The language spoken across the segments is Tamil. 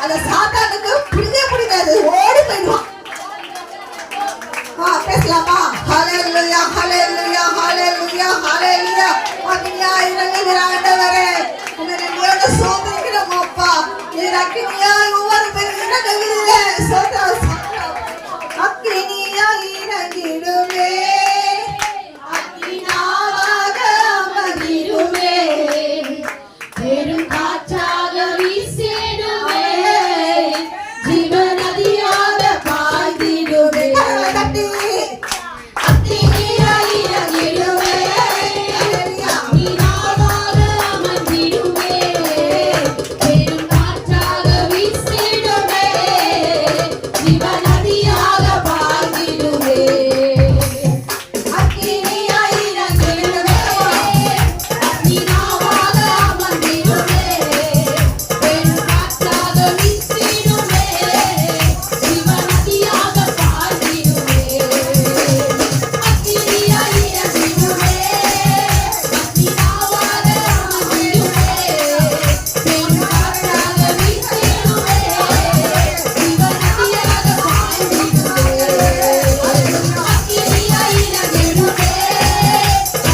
அந்த சாத்தானுக்கு பிடிக்காது, ஓடி போயிடுவான். பேசலாமா? ஹல்லேலூயா ஹல்லேலூயா ஹல்லேலூயா ஹல்லேலூயா. அக்கினியா இறங்குகிற ஆண்டவரே, உம்மை நன்றியோடு ஸ்தோத்திரிக்கிறோம் அப்பா. நீர் அக்கினியா ஒவ்வொரு பேரும் இறங்குகிறீரே, ஸ்தோத்திரம். அக்கினியா இறங்கிடுமே, அக்கினாவாக அமர்ந்திடுமே, பெரும் காற்றாக வீசிடுமே, ஜீவநதியாக பாய்ந்திடுமே. அக்கினியா இறங்கிடுமே, அக்கினாவாக அமர்ந்திடுமே, பெரும் காற்றாக வீசிடுமே, ஜீவநதியாக பாய்ந்திடுமே. அக்கினியா இறங்கிடுமே, அக்கினாவாக அமர்ந்திடுமே, பெரும் காற்றாக வீசிடுமே, ஜீவநதியாக பாய்ந்திடுமே. அக்கினியா இறங்கிடுமே, அக்கினாவாக அமர்ந்திடுமே, பெரும் காற்றாக வீசிடுமே, ஜீவநதியாக பாய்ந்திடுமே. அக்கினியா இறங்கிடுமே,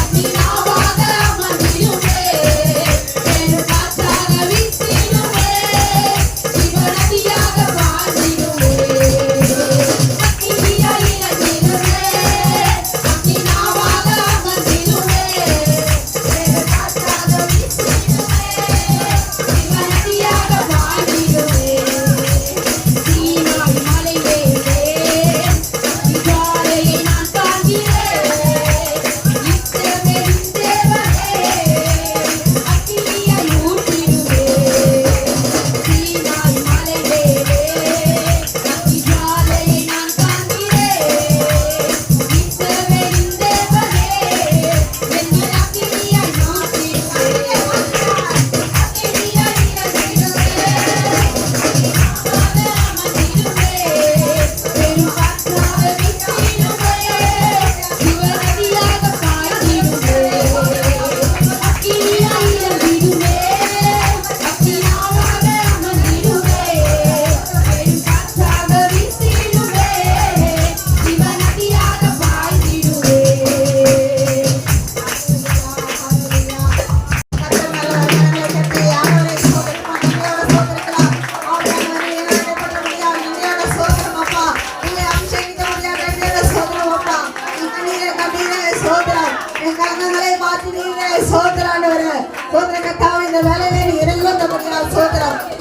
அக்கினாவாக அமர்ந்திடுமே, பெரும் காற்றாக வீசிடுமே, ஜீவநதியாக பாய்ந்திடுமே. அக்கினியா இறங்கிடுமே, அக்கினாவாக அமர்ந்திடுமே, பெரும் காற்றாக வீசிடுமே, ஜீவநதியாக பாய்ந்திடுமே. சீனாய் மலை மேலே அதிகாலையை நான் காண்கிறேன். இஸ்ரவேலின் தேவனே, அக்கினியை ஊற்றிடுமே. சீனாய் மலை மேலே அதிகாலையை நான் காண்கிறேன். இஸ்ரவேலின் தேவனே, என்னில் அக்கினியை ஊற்றிடுமே. அக்கினியா இறங்கிடுமே, பெரும் காற்றாக வீசிடுமே, ஜீவநதியாக பாய்ந்திடுமே. அக்கினியா இறங்கிடுமே, அக்கினாவாக அமர்ந்திடுமே, பெரும் காற்றாக வீசிடுமே, ஜீவநதியாக பாய்ந்திடுமே.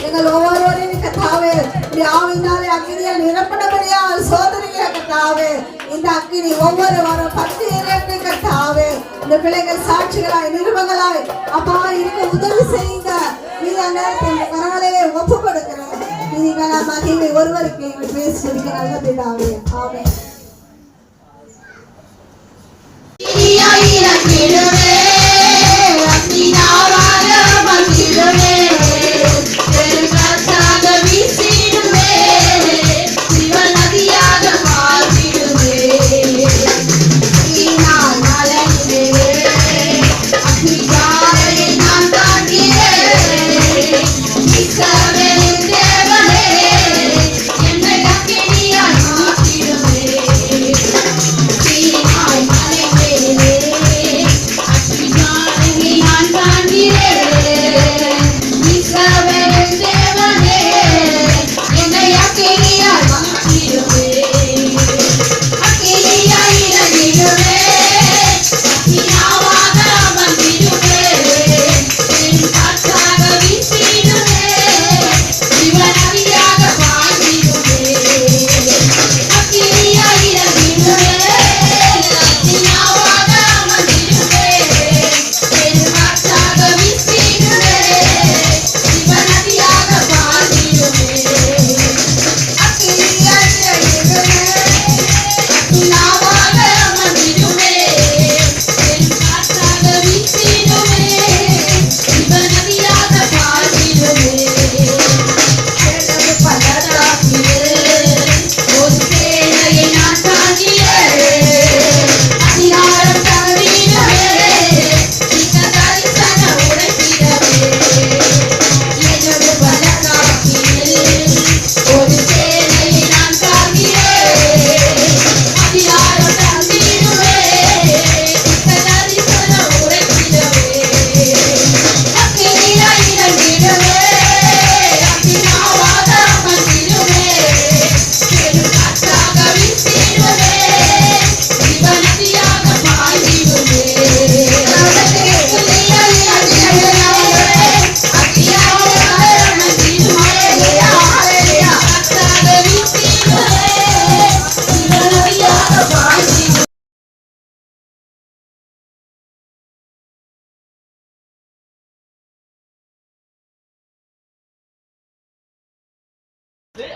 எங்கள் ஒவ்வொருவரையும் கத்தாவே ஆவினாலே அக்கினியால் நிரப்பணபடியால் சோதனைகளை கத்தாவே, இந்த அக்கினி ஒவ்வொரு வாரம் 10 இறங்கு கத்தாவே, இந்த பிள்ளைகள் சாட்சிகளாய் நிருபங்களாய் அப்பா இருக்க உதவி செய்யுங்க. இந்த நேரத்தில் கரங்களே ஒப்பு கொடுக்கிறோம். நீங்க மகிமை ஒருவருக்கு எங்கள் பேசி நல்ல பிதாவே, ஆமென். இஸ்ரவேலின் தேவனே, என்னை அக்கினியால் மாற்றிடுமே.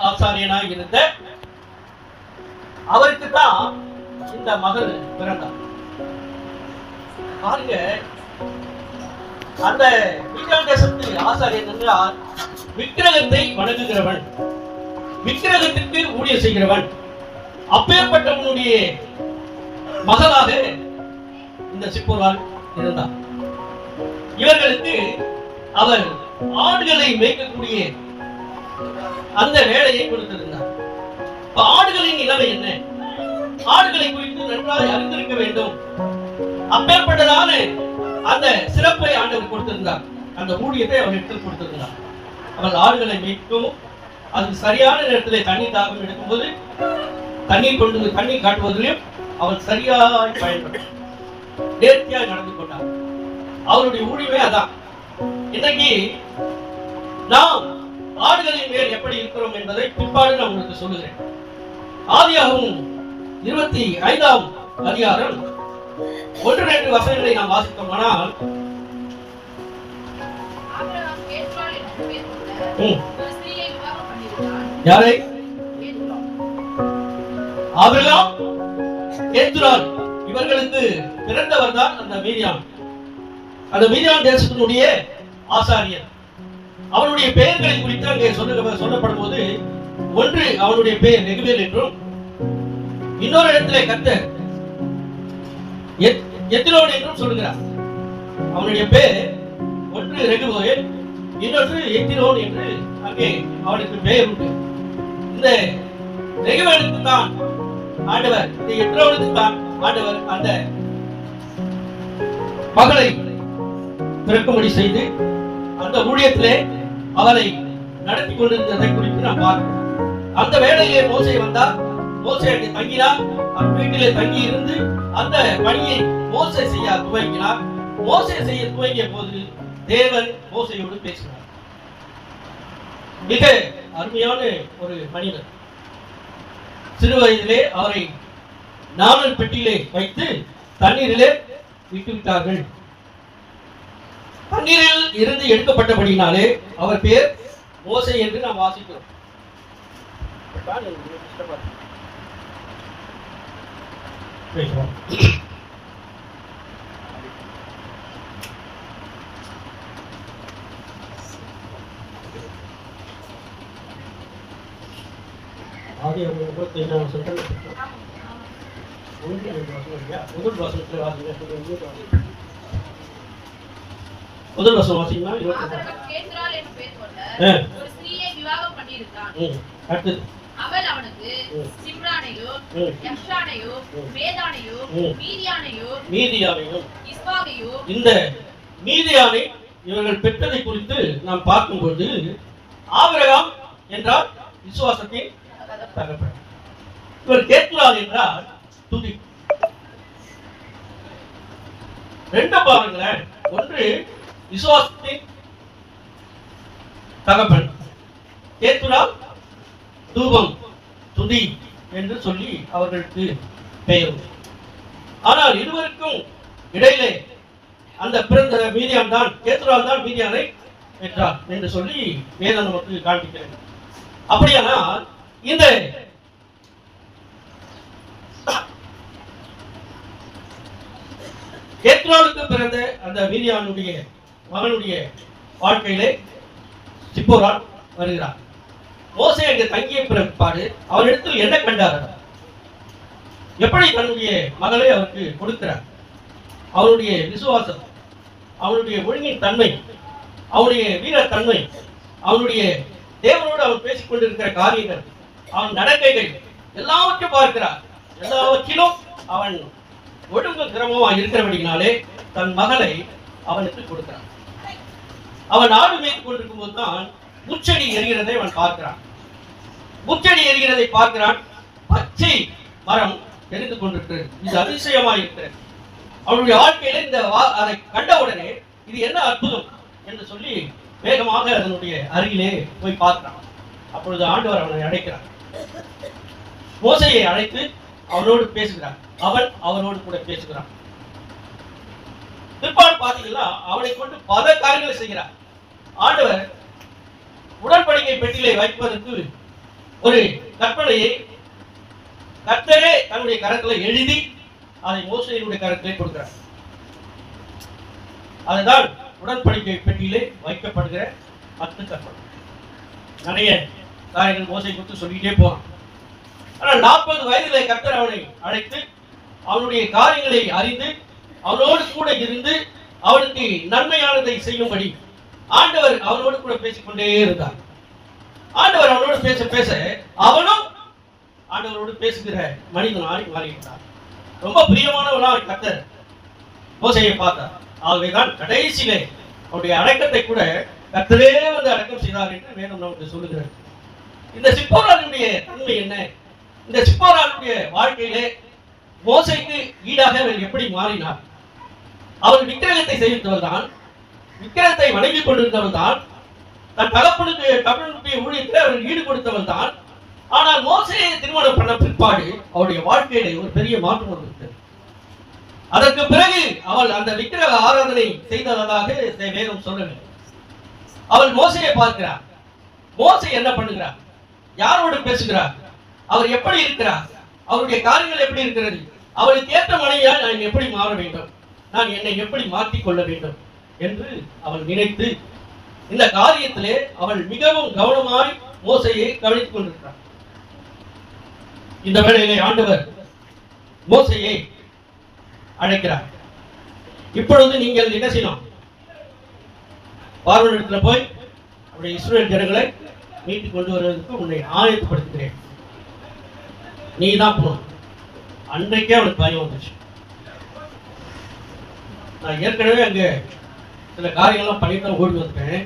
ஆசாரியனாக இருந்த அவருக்கு தான் இந்த மகள் பிறந்தார். பாருங்க, அந்த மீதியான் தேசத்து ஆசாரியன் என்றால் விக்கிரகத்தை வணங்குகிறவன், விக்கிரகத்திற்கு ஊழியம் செய்கிறவன். அப்பேற்பட்டவனுடைய மகளாக இந்த சிப்போரால் இருந்தார். இவர்களுக்கு அவர் ஆடுகளை மேய்க்கக்கூடிய அந்த வேலையை கொடுத்திருந்தார். ஆடுகளின் நிலைமை என்ன? ஆடுகளை குறித்து நன்றாக அறிந்திருக்க வேண்டும். அப்பேற்பட்டதான அந்த சிறப்பை ஆண்டவர் கொடுத்திருந்தார். அந்த ஊழியத்தை அவர் எடுத்து கொடுத்திருந்தார். அவர் ஆடுகளை மேய்க்கவும், அது சரியான நேரத்தில் தண்ணீர் தாகம் எடுக்கும்போது தண்ணீர் காட்டுவதிலும் அவர் சரியாய் பயன்பட்டார், நேர்த்தியாக நடந்து கொண்டார். அவருடைய ஊழியமே அதான். இன்னைக்கு நாம் ஆடுகளின் மேல் எப்படி இருக்கிறோம் என்பதை பிற்பாடு நான் உங்களுக்கு சொல்லுகிறேன். ஆதியாகமம் 25ஆம் அதிகாரம் 1-2 வசனங்களை நாம் வாசித்தோமானால், யாரை? ஆபிரகாம், கேத்துராள் இவர்களுக்கு பிறந்தவர் தான் அந்த மீதியான். அந்த மீதியான் தேசத்தினுடைய ஆசாரியர். அவனுடைய பெயர்களை குறித்து அங்கே சொல்லப்படும் போது, ஒன்று அவனுடைய பெயர் ரெகுவேல் என்றும், இன்னொரு இடத்திலே கர்த்தர் எத்திரோன் என்றும் சொல்லுகிறார். அவனுடைய பெயர் ஒன்று ரெகுவேல், இன்னொன்று எத்திரோன் என்று அங்கே அவனுக்கு பெயர் உண்டு. இந்த ரெகுவேலுக்கு தான் ஆண்டவர், இந்த எத்திரோனுக்கு தான் ஆண்டவர் அந்த மகளை பிறக்கும்படி செய்து அந்த ஊழியத்திலே அவரை நடத்தி கொண்டிருந்ததை குறித்து நாம் பார்க்கிறோம். அந்த வேளையிலே மோசே வந்தார். மோசே அங்கே தங்கினார். அவர் வீட்டிலே தங்கி இருந்து அந்த பணியை மோசே செய்ய துவங்கினார். மோசே செய்ய துவங்கிய போது தேவன் மோசேயோடு பேசினார். மிக அருமையான ஒரு மனிதர். சிறு வயதிலே அவரை நாணல் பெட்டியிலே வைத்து தண்ணீரிலே விட்டுவிட்டார்கள். தண்ணீரில் இருந்து எடுக்கப்பட்டபடினாலே அவர் பேர் மோசே என்று நாம் வாசிக்கிறோம். முதல் வசனம் வாசிங்களா? அவள் அவனுக்கு சிம்ரானையோ, யக்ஷானையோ, மேதானையோ, மீதியானையோ, இஸ்பாகையோ, இந்த மீதியானை இவர்கள் பெற்றதை குறித்து நாம் பார்க்கும்போது, ஆபிரகாம் என்றால் விசுவாசத்தின் தகப்பன். இவர் கேத்துராள் என்றால் துதி. ரெண்டு பாருங்களேன். ஒன்று விசுவாசத்தின் தகப்பன், கேத்துராள் தூபம், துதி என்று சொல்லி அவர்களுக்கு பெயர். ஆனால் இருவருக்கும் இடையிலே அந்த பிறந்த மீதியான் தான், கேத்துராள் தான் மீதியானை பெற்றார் என்று சொல்லி வேதம் நமக்கு காண்பிக்கிறது. அப்படியானால் இந்த கேத்துராளுக்கு பிறந்த அந்த மீதியானுடைய மகனுடைய வாழ்க்கையிலே சிப்போரால் வருகிறார். மோசே அங்கே தங்கிய பிற்பாடு அவரிடத்தில் என்ன கண்டார்? எப்படி தன்னுடைய மகளை அவருக்கு கொடுக்கிறார்? அவருடைய விசுவாசம், அவனுடைய ஒழுங்கின் தன்மை, அவனுடைய வீரத்தன்மை, அவனுடைய தேவனோடு அவன் பேசிக் கொண்டிருக்கிற காரியங்கள், அவன் நடக்கைகள் எல்லாவற்றையும் பார்க்கிறார். எல்லாவற்றிலும் அவன் ஒழுங்கு கிரமமாக இருக்கிறபடினாலே தன் மகளை அவனுக்கு கொடுக்கிறான். அவன் ஆடு மேய்த்துக் கொண்டிருக்கும் போதுதான் முச்செடி எரிகிறதை அவன் பார்க்கிறான். முச்செடி எரிகிறதை பார்க்கிறான். பச்சை மரம் எரிந்து கொண்டிருக்கிறது. இது அதிசயமாக இருக்கிறது. அவனுடைய வாழ்க்கையில இந்த அதை கண்டவுடனே இது என்ன அற்புதம் என்று சொல்லி வேகமாக அதனுடைய அருகிலே போய் பார்க்கிறான். அப்பொழுது ஆண்டவர் அவனை அழைக்கிறார். மோசையை அழைத்து அவனோடு பேசுகிறார். அவன் அவனோடு கூட பேசுகிறான். பிற்பாடு பார்த்தீங்கன்னா அவனை கொண்டு பல காரியங்களை செய்கிறார். ஆண்டவர் உடன்படிக்கை பெட்டியிலே வைப்பதற்கு ஒரு கற்பனையை கர்த்தரே தன்னுடைய கரத்தில் எழுதி அதை மோசேயினுடைய கரத்திலே கொடுக்கிறார். அதுதான் உடன்படிக்கை பெட்டியிலே வைக்கப்படுகிற 10 கற்பனை. நிறைய காரியங்கள் மோசை குறித்து சொல்லிட்டே போறான். ஆனால் 40 வயதிலே கர்த்தர் அவனை அழைத்து அவனுடைய காரியங்களை அறிந்து அவனோடு கூட இருந்து அவனுக்கு நன்மையானதை செய்யும்படி ஆண்டவர் அவனோடு கூட பேசிக்கொண்டே இருந்தார். ஆண்டவர் அவனோடு பேச பேச அவனும் ஆண்டவரோடு பேசுகிற மனிதனாய் மாறிவிட்டார். ரொம்ப பிரியமானவனாய் கர்த்தர் மோசையை பார்த்தார். ஆகவேதான் கடைசியிலே அவருடைய அடக்கத்தை கூட கர்த்தரே வந்து அடக்கம் செய்தார் என்று வேதம் நமக்கு சொல்லுகிறது. இந்த சிப்போராளுடைய தன்மை என்ன? இந்த சிப்போராளுடைய வாழ்க்கையிலே மோசைக்கு ஈடாக அவர் எப்படி மாறினார்? அவர் விக்கிரகத்தை செய்தவர் தான், விக்கிரகத்தை வணங்கி கொண்டிருந்தவர் தான், தன் தகப்பனுடைய ஊழியத்தில் அவர் ஈடு கொடுத்தவர் தான். ஆனால் மோசையை திருமணம் பண்ண பிற்பாடு அவருடைய வாழ்க்கையிலே ஒரு பெரிய மாற்றம் வந்துவிட்டது. அதற்கு பிறகு அவள் அந்த விக்கிரக ஆராதனை செய்ததாக வேதம் சொல்லவில்லை. அவள் மோசையை பார்க்கிறார். மோசை என்ன பண்ணுகிறார்? யாரோடு பேசுகிறார்? அவர் எப்படி இருக்கிறார்? அவருடைய காரியங்கள் எப்படி இருக்கிறது? அவளுக்கு ஏற்ற மனைவியா நான் எப்படி மாற வேண்டும்? நான் என்னை எப்படி மாற்றிக்கொள்ள வேண்டும் என்று அவள் நினைத்து இந்த காரியத்திலே அவள் மிகவும் கவனமாய் மோசையை கவனித்துக் கொண்டிருக்கிறார். இந்த வேளையிலே ஆண்டவர் மோசையை அழைக்கிறார். இப்பொழுது நீங்கள் என்ன செய்யணும்? பார்வோனிடத்துல போய் அவருடைய இஸ்ரவேல் ஜனங்களை மீட்டு கொண்டு வருவதற்கு உன்னை ஆயத்தப்படுத்துகிறேன், நீ தான் போகணும். அன்றைக்கே அவனுக்கு பயம் வந்துச்சு. நான் ஏற்கனவே அங்க சில காரியங்கள்லாம் பண்ணிட்டு ஓடி வந்துட்டேன்.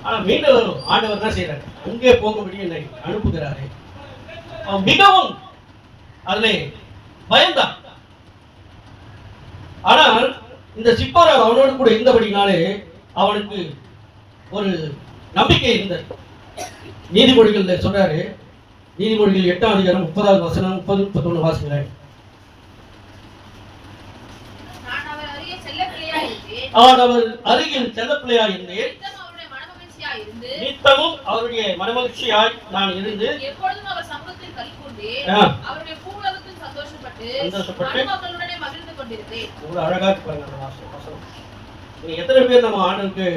ஆனா மீண்டும் ஆண்டவர் தான் செய்யறாரு, அங்கே போகும்படி என்னை அனுப்புகிறாரு. அவன் மிகவும் அதிலே பயந்தான். ஆனால் இந்த சிப்போரா அவனோடு கூட இருந்தபடினாலே அவனுக்கு ஒரு நம்பிக்கை இருந்தது. நீதிமொழிகள் சொல்றாரு, நீதிமொழிகள் 8ஆம் அதிகாரம் 30வது வசனம் 30, 31 வாசிக்கிறேன். அவர் அருகில் செல்லப்பிள்ளையாய் இருந்தேன், நித்தமும் அவருடைய மனமகிழ்ச்சியாய் நான் இருந்து எப்பொழுதும் அவர் சமூகத்தில் களிகூர்ந்து அவருடைய பூவுலகத்தில் சந்தோஷப்பட்டு மணமக்களுடனே மகிழ்ந்து கொண்டிருந்தேன். ரொம்ப அழகா பாருங்க அந்த வசனம். நீங்க எத்தனை பேர் நம்ம ஆண்டவருக்கு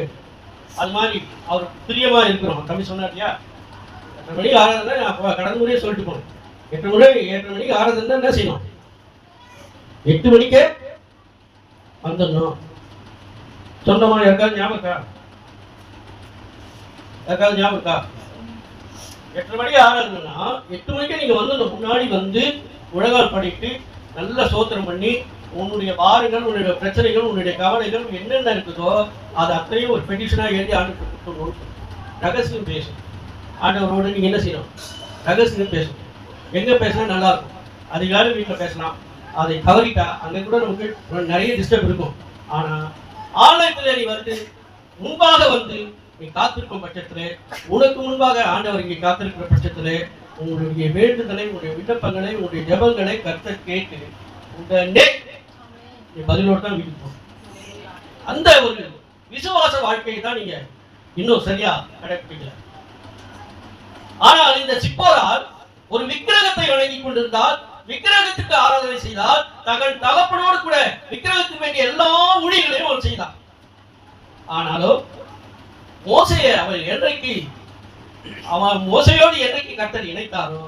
அது மாதிரி அவர் பிரியமா இருக்கிறோம்? தம்பி சொன்னார் இல்லையா, 8 மணிக்கு ஆராதனை. நான் கடந்த முறையே சொல்லிட்டு போனேன், 8 மணிக்கு ஆராதனை என்ன செய்யணும்? 8 மணிக்கே வந்துடணும். சொந்தமா யாருக்காவது ஞாபகம் இருக்கா? 8 மணிக்கு ஆராதனைன்னா 8 மணிக்கே நீங்க வந்து முன்னாடி வந்து உலகால் படிட்டு நல்ல சோத்திரம் பண்ணி உன்னுடைய பாரங்கள், உன்னுடைய பிரச்சனைகள், உன்னுடைய கவலைகள் என்னென்ன இருக்குதோ அது அத்தனையும் ஒரு பெட்டிஷனா எழுதி ஆண்டு ரகசியம் பேசும். ஆண்டவரோடு நீங்க என்ன செய்யணும்? ரகசியம் பேசணும். எங்க பேசினா நல்லா இருக்கும்? அதிகாலை வீட்டில் பேசலாம். அதை தவறிட்டா அங்க கூட நமக்கு நிறைய டிஸ்டர்ப் இருக்கும். ஆனா ஆலயத்துல நீ வந்து முன்பாக வந்து நீ காத்திருக்கும் பட்சத்துல, உனக்கு முன்பாக ஆண்டவர் இங்கே காத்திருக்கிற பட்சத்துல உங்களுடைய வேண்டுதலை, உங்களுடைய விண்ணப்பங்களை, உங்களுடைய ஜெபங்களை கர்த்தர் கேட்டு உடனே நீ பதிலோடு தான் வீட்டுக்கு போகணும். அந்த ஒரு விசுவாச வாழ்க்கையை தான் நீங்க இன்னும் சரியா கடைபிடிக்கல. ஆனால் இந்த சிப்போரால் ஒரு விக்கிரகத்தை வணங்கி கொண்டிருந்தால், விக்கிரகத்துக்கு ஆராதனை செய்தால், தகன் தகப்பனோடு கூட விக்கிரகத்துக்கு வேண்டிய எல்லா ஊழியர்களையும் அவன் செய்தான். ஆனாலும் மோசையை அவன் மோசையோடு என்றைக்கு கர்த்தர் இணைத்தாரோ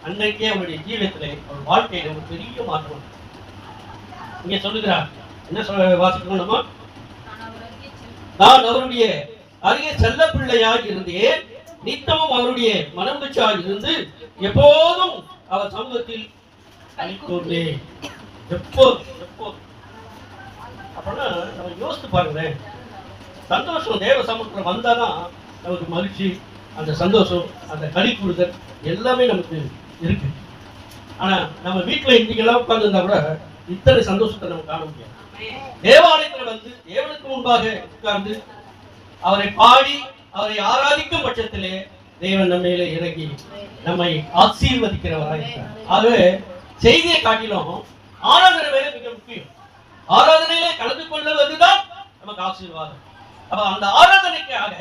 அன்றைக்கே அவனுடைய ஜீவியத்திலே அவன் வாழ்க்கையில ஒரு பெரிய மாற்றம். இங்க சொல்லுகிறார், என்ன வாசிக்கணுமா? நான் அவருடைய அருகே செல்ல பிள்ளையாக இருந்தேன், நித்தமும் அவருடைய மனமகிழ்ச்சியாக இருந்து எப்போதும் அவர் சமூகத்தில் அளித்தோன்றேன். எப்போதும் அப்படின்னா நம்ம யோசித்து பாருங்களேன். சந்தோஷம் தேவ சமூகத்தில் வந்தாதான் நமக்கு மகிழ்ச்சி, அந்த சந்தோஷம், அந்த களி கூடுதல் எல்லாமே நமக்கு இருக்கு. ஆனா நம்ம வீட்டுல இன்னைக்கெல்லாம் உட்கார்ந்து இருந்தா கூட இத்தனை சந்தோஷத்தை நம்ம காண முடியாது. தேவாலயத்துல வந்து தேவனுக்கு முன்பாக உட்கார்ந்து அவரை பாடி அவரை ஆராதிக்கும் பட்சத்திலே தேவன் நம்மையில இறங்கி நம்மை ஆசீர்வதிக்கிறவராக இருக்கிறார். ஆகவே செய்தியை காட்டிலும் ஆராதனை வேலை மிக முக்கியம். ஆராதனையிலே கலந்து கொள்வதுதான் நமக்கு ஆசீர்வாதம். அப்ப அந்த ஆராதனைக்காக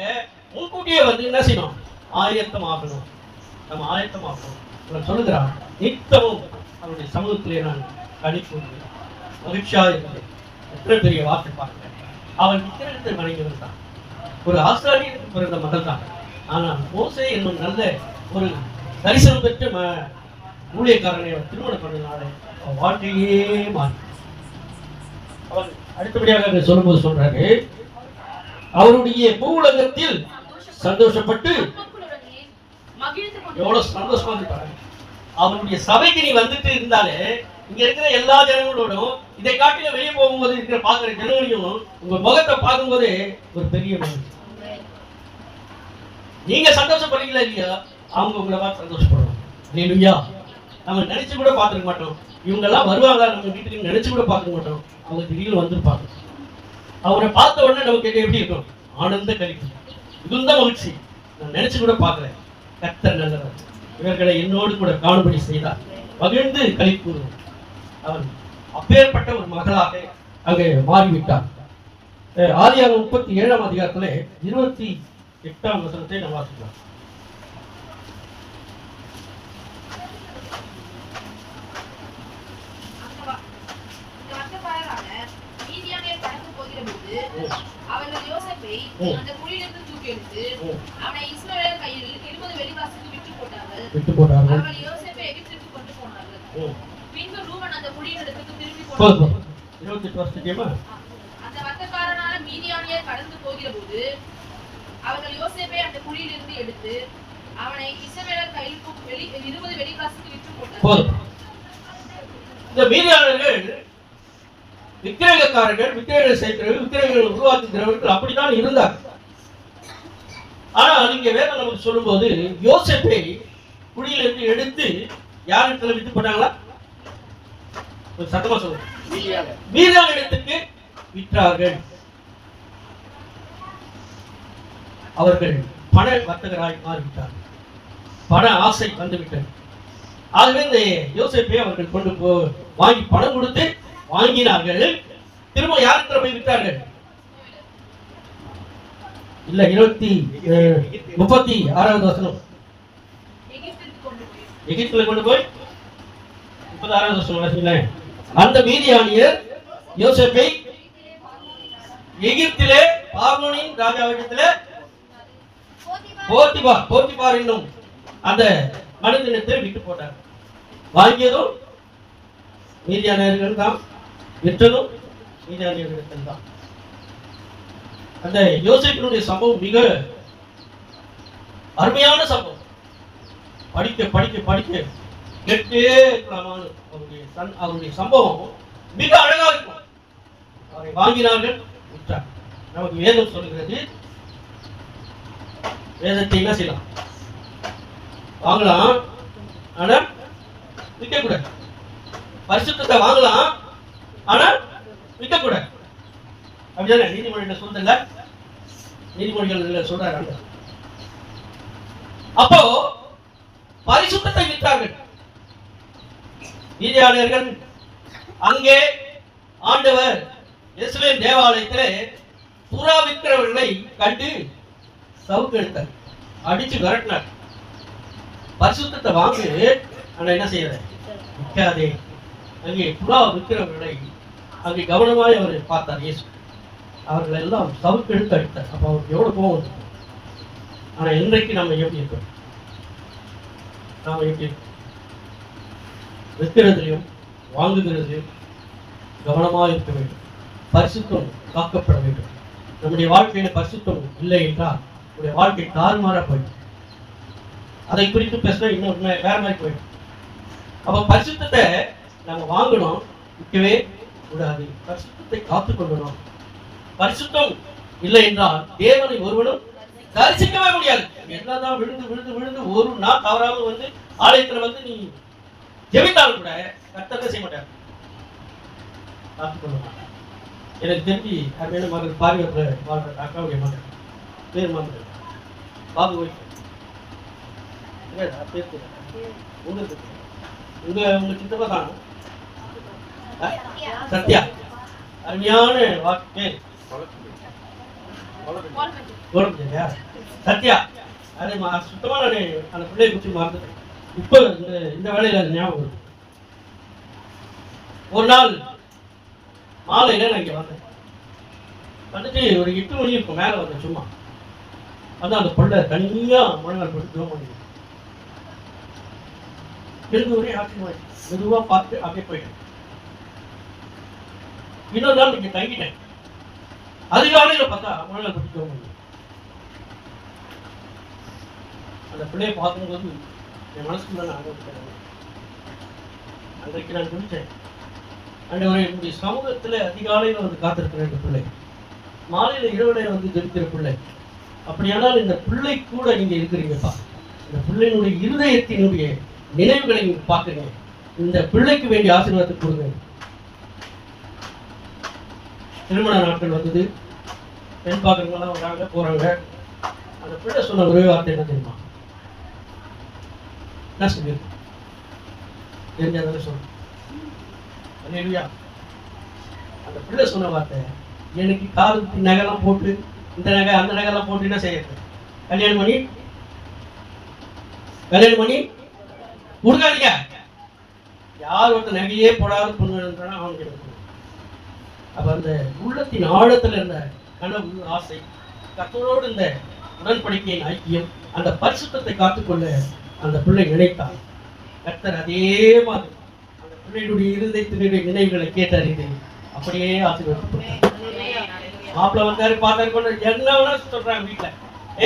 முன்கூட்டியே வந்து என்ன செய்யணும்? ஆயத்தம் ஆகணும். நம்ம ஆயத்தமாகும். அவர் சொல்லுகிறார், நித்தமும் அவருடைய சமூகத்திலே நான் கழிப்பு மகிழ்ச்சியாக இருந்தேன். எத்தனை பெரிய வார்த்தை பார்க்கிறேன். அவன் விக்கிரகத்தை வணங்கியவன் தான், ஒரு ஆஸ்திரேலியனுக்கு பிறந்த மகள் தான். ஆனால் மோசே என்னும் நல்ல ஒரு தரிசனம் பெற்ற ஊழியக்காரனை அவர் திருமணம் பண்ணனால அவன் வாழ்க்கையே மாறி. அவர் அடுத்தபடியாக சொல்லும்போது சொல்றாரு, அவருடைய பூவுலகத்தில் சந்தோஷப்பட்டு எவ்வளவு சந்தோஷமா இருப்பாரு. அவருடைய சபைக்கு நீ வந்துட்டு இருந்தாலே இங்க இருக்கிற எல்லா ஜனங்களோடும் இதை காட்டில வெளியே போகும்போது இருக்கிற பாக்குற ஜனங்களையும் உங்க முகத்தை பார்க்கும்போது ஒரு பெரிய மகிழ்ச்சி. நீங்க சந்தோஷப்படுறீங்களா இல்லையா, அவங்க உங்களை பார்த்து சந்தோஷப்படுவாங்க. இல்லையா, நம்ம நினைச்சு கூட பார்த்துக்க மாட்டோம். இவங்க எல்லாம் வருவாங்க நம்ம வீட்டுக்கு நினைச்சு கூட பார்க்க மாட்டோம். அவங்க திடீர்னு வந்திருப்பாங்க. அவரை பார்த்த உடனே நமக்கு எப்படி இருக்கும், ஆனந்த கழிப்பு, மிகுந்த மகிழ்ச்சி. நான் நினைச்சு கூட பார்க்கல. கர்த்தர் நல்லவர், இவர்களை என்னோடு கூட காணும்படி செய்தார், மகிழ்ந்து கழிப்பு. அவன் அப்பேற்பட்ட ஒரு மகளாக அங்கே மாறிவிட்டார். ஆதியாகமம் 37ஆம் அதிகாரத்துல 28ஆம் வசனத்தை நாம் வாசிக்கலாம். அவர்கள் யோசேப்பை அந்த குழியிலிருந்து தூக்கி எடுத்து அவனை இஸ்மவேலர் கையில் 20 வெள்ளிக்காசுக்கு விற்று போட்டார்கள். அவர்கள் யோசேப்பை எகிப்துக்கு கொண்டு போனார்கள். பின்பு ரூபன் அந்த குழியினிடத்துக்கு திரும்பி போனான். 28 வருஷத்துக்கு அந்த வர்த்தகக்காரனான மீதியானியர் கடந்து போகிற போது அவர்கள் யோசேப்பை அந்த குழியிலிருந்து எடுத்து அவனை இஸ்மவேலர் கையில் 20 வெள்ளிக்காசுக்கு விற்று போட்டார்கள். இந்த மீதியானியர்கள் விக்கிரகக்காரர்கள், விக்கிரகங்களை செய்கிறவர்கள், விக்கிரகங்களை உருவாக்குகிறவர்கள் அப்படித்தான் இருந்தார். ஆனால் இங்க வேற நமக்கு சொல்லும்போது யோசேப்பை குழியிலிருந்து எடுத்து யாரிடத்துல வித்து போட்டாங்களா, சத்தமா சொல்லுங்க, மீதியான இடத்துக்கு விற்றார்கள். அவர்கள் பண வர்த்தகராய் மாறிவிட்டார். பண ஆசை வந்துவிட்டது. ஆகவே இந்த யோசேப்பை அவர்கள் கொண்டு வாங்கி பணம் கொடுத்து வாங்கினார்கள். திரும்ப யாருக்கு போய் விட்டார்கள்? இல்ல 36வது வசனம், எகிப்துல கொண்டு போய் 36வது வசனம் வாசிங்களேன். அந்த மீதியானியர் யோசேப்பை எகிப்திலே பார்வோனின் ராஜாவிடத்திலே போத்திபார் என்னும் அந்த மனிதனத்தை விட்டு போட்டார். வாங்கியதும் மீதியானியர்கள் தான், விற்றதும் மீதியானியர்கள் தான். அந்த யோசேப்பினுடைய சம்பவம் மிக அருமையான சம்பவம். படிக்க படிக்க படிக்க கேட்டே இருக்கலாமான்னு அவருடைய சம்பவம் மிக அழகா இருக்கும். அவரை வாங்கினார்கள், விற்றார். நமக்கு வேதம் சொல்லுகிறது, வேதத்தை என்ன செய்யலாம், வாங்கலாம் ஆனா விற்க கூடாது. பரிசுத்தத்தை வாங்கலாம் ஆனா விற்க கூடாது. அப்படிதானே நீதிமொழிகள் சொல்றதில்ல, நீதிமொழிகள் சொல்றாங்க. அப்போ பரிசுத்தத்தை விற்றார்கள் மீதியானியர்கள். அங்கே ஆண்டவர் எருசலேம் தேவாலயத்திலே புறா விற்கிறவர்களை கண்டு சவுக்கு எடுத்தார், அடிச்சு விரட்டினார். பரிசுத்தத்தை வாங்கு ஆனா என்ன செய்யற, விற்காதே. அங்கே புறா விற்கிறவர்களை அங்கே கவனமாய் அவர் பார்த்தார் இயேசு. அவர்கள் எல்லாம் சவுக்கு எடுத்து அடித்தார். அப்ப அவருக்கு எவ்வளவு கோவம் இருக்கு. ஆனா இன்றைக்கு நம்ம எப்படி இருக்கோம், நாம எப்படி விற்கிறதுலையும் வாங்குகிறதுலையும் கவனமாக இருக்க வேண்டும். பரிசுத்தம் காக்கப்பட வேண்டும். நம்முடைய வாழ்க்கையில பரிசுத்தம் இல்லை என்றால் நம்முடைய வாழ்க்கை தாறுமாறா போயிடும். அதை குறித்து பேசினா இன்னும் வேற மாதிரி போயிடும். அப்ப பரிசுத்தத்தை நம்ம வாங்கணும், விற்கவே கூடாது. பரிசுத்தத்தை காத்துக்கொள்ளணும். பரிசுத்தம் இல்லை என்றால் தேவனை ஒருவனும் தரிசிக்கவே முடியாது. என்னதான் விழுந்து விழுந்து விழுந்து ஒரு நாள் தவறாமல் வந்து ஆலயத்துல வந்து நீ ஜெபித்தாலும் கூட கர்த்தர் செய்ய மாட்டார், காத்துக்கொள்ள மாட்டார். எனக்கு தெரிஞ்சு அருமையான மகள் பாரிவத்துல வாழ்ற அக்காவுடைய மகள் பேர் மாதிரி பாபு போய் உங்க சித்தப்பா தான் சத்யா. அருமையான வாக்கு சத்யா, அது சுத்தமா நான் அந்த பிள்ளையை குறித்து மறந்துட்டேன். இப்போ இந்த வேலையில் அது ஞாபகம் வருது. ஒரு நாள் மாலையில நான் இங்கே வந்தேன். வந்துட்டு ஒரு 8 மணி இருக்கும் மேலே வந்தேன். சும்மா அதான் அந்த பிள்ளை தனியாக முழங்கால் போட்டு ஜோம் பண்ணி இருந்து ஒரே ஆச்சரியமாயிடுச்சு. மெதுவாக பார்த்து அப்படியே போயிட்டேன். இன்னொரு நாள் இங்கே தங்கிட்டேன். அதிகாலையில் பார்த்தா முழங்கால் போட்டு ஜோம் பண்ணி அந்த பிள்ளையை பார்க்கும்போது என் மனசுக்குள்ள நான் அனுபவிக்கிறேன். அன்றைக்கு நான் குடித்தேன். ஆண்டவரே, என்னுடைய சமூகத்தில் அதிகாலையில் வந்து காத்திருக்கிற இந்த பிள்ளை, மாலையில் இரவுலையில் வந்து ஜெபிக்கிற பிள்ளை, அப்படியானால் இந்த பிள்ளை கூட நீங்க இருக்கிறீங்கப்பா. இந்த பிள்ளையினுடைய இருதயத்தினுடைய நினைவுகளை நீங்க பார்க்குறீங்க. இந்த பிள்ளைக்கு வேண்டிய ஆசீர்வாதத்தை கொடுங்க. திருமண நாட்கள் வந்தது, பெண் பார்க்குறவங்களாம் வராங்க போறாங்க. அந்த பிள்ளை சொன்ன ஒரே வார்த்தை என்ன தெரியுமா? என்ன சொல்லியிருக்கு? தெரிஞ்சாதானே சொல்றேன். அந்த பிள்ளை சொன்ன வார்த்தை, எனக்கு காலுக்கு நகைலாம் போட்டு இந்த நகை அந்த நகைலாம் போட்டு என்ன செய்யறது? கல்யாணம் பண்ணி கொடுக்காதீங்க. யார் ஒருத்தர் நகையே போடாத பொண்ணு அவனுக்கு எடுக்கணும். அப்ப அந்த உள்ளத்தின் ஆழத்துல இருந்த கனவு, ஆசை, கர்த்தரோடு இந்த உடன்படிக்கையின் ஐக்கியம், அந்த பரிசுத்தத்தை காத்துக்கொள்ள அந்த பிள்ளை நினைத்தார். கர்த்தர் அதே மாதிரி அந்த பிள்ளைகளுடைய இருதயத்தினுடைய நினைவுகளை கேட்டறிந்து அப்படியே ஆசீர்வதிக்கப்பட்டார். மாப்பிள்ள வந்தாரு, பார்த்தாரு, கொண்டு என்ன வேணா சொல்றாங்க வீட்டுல.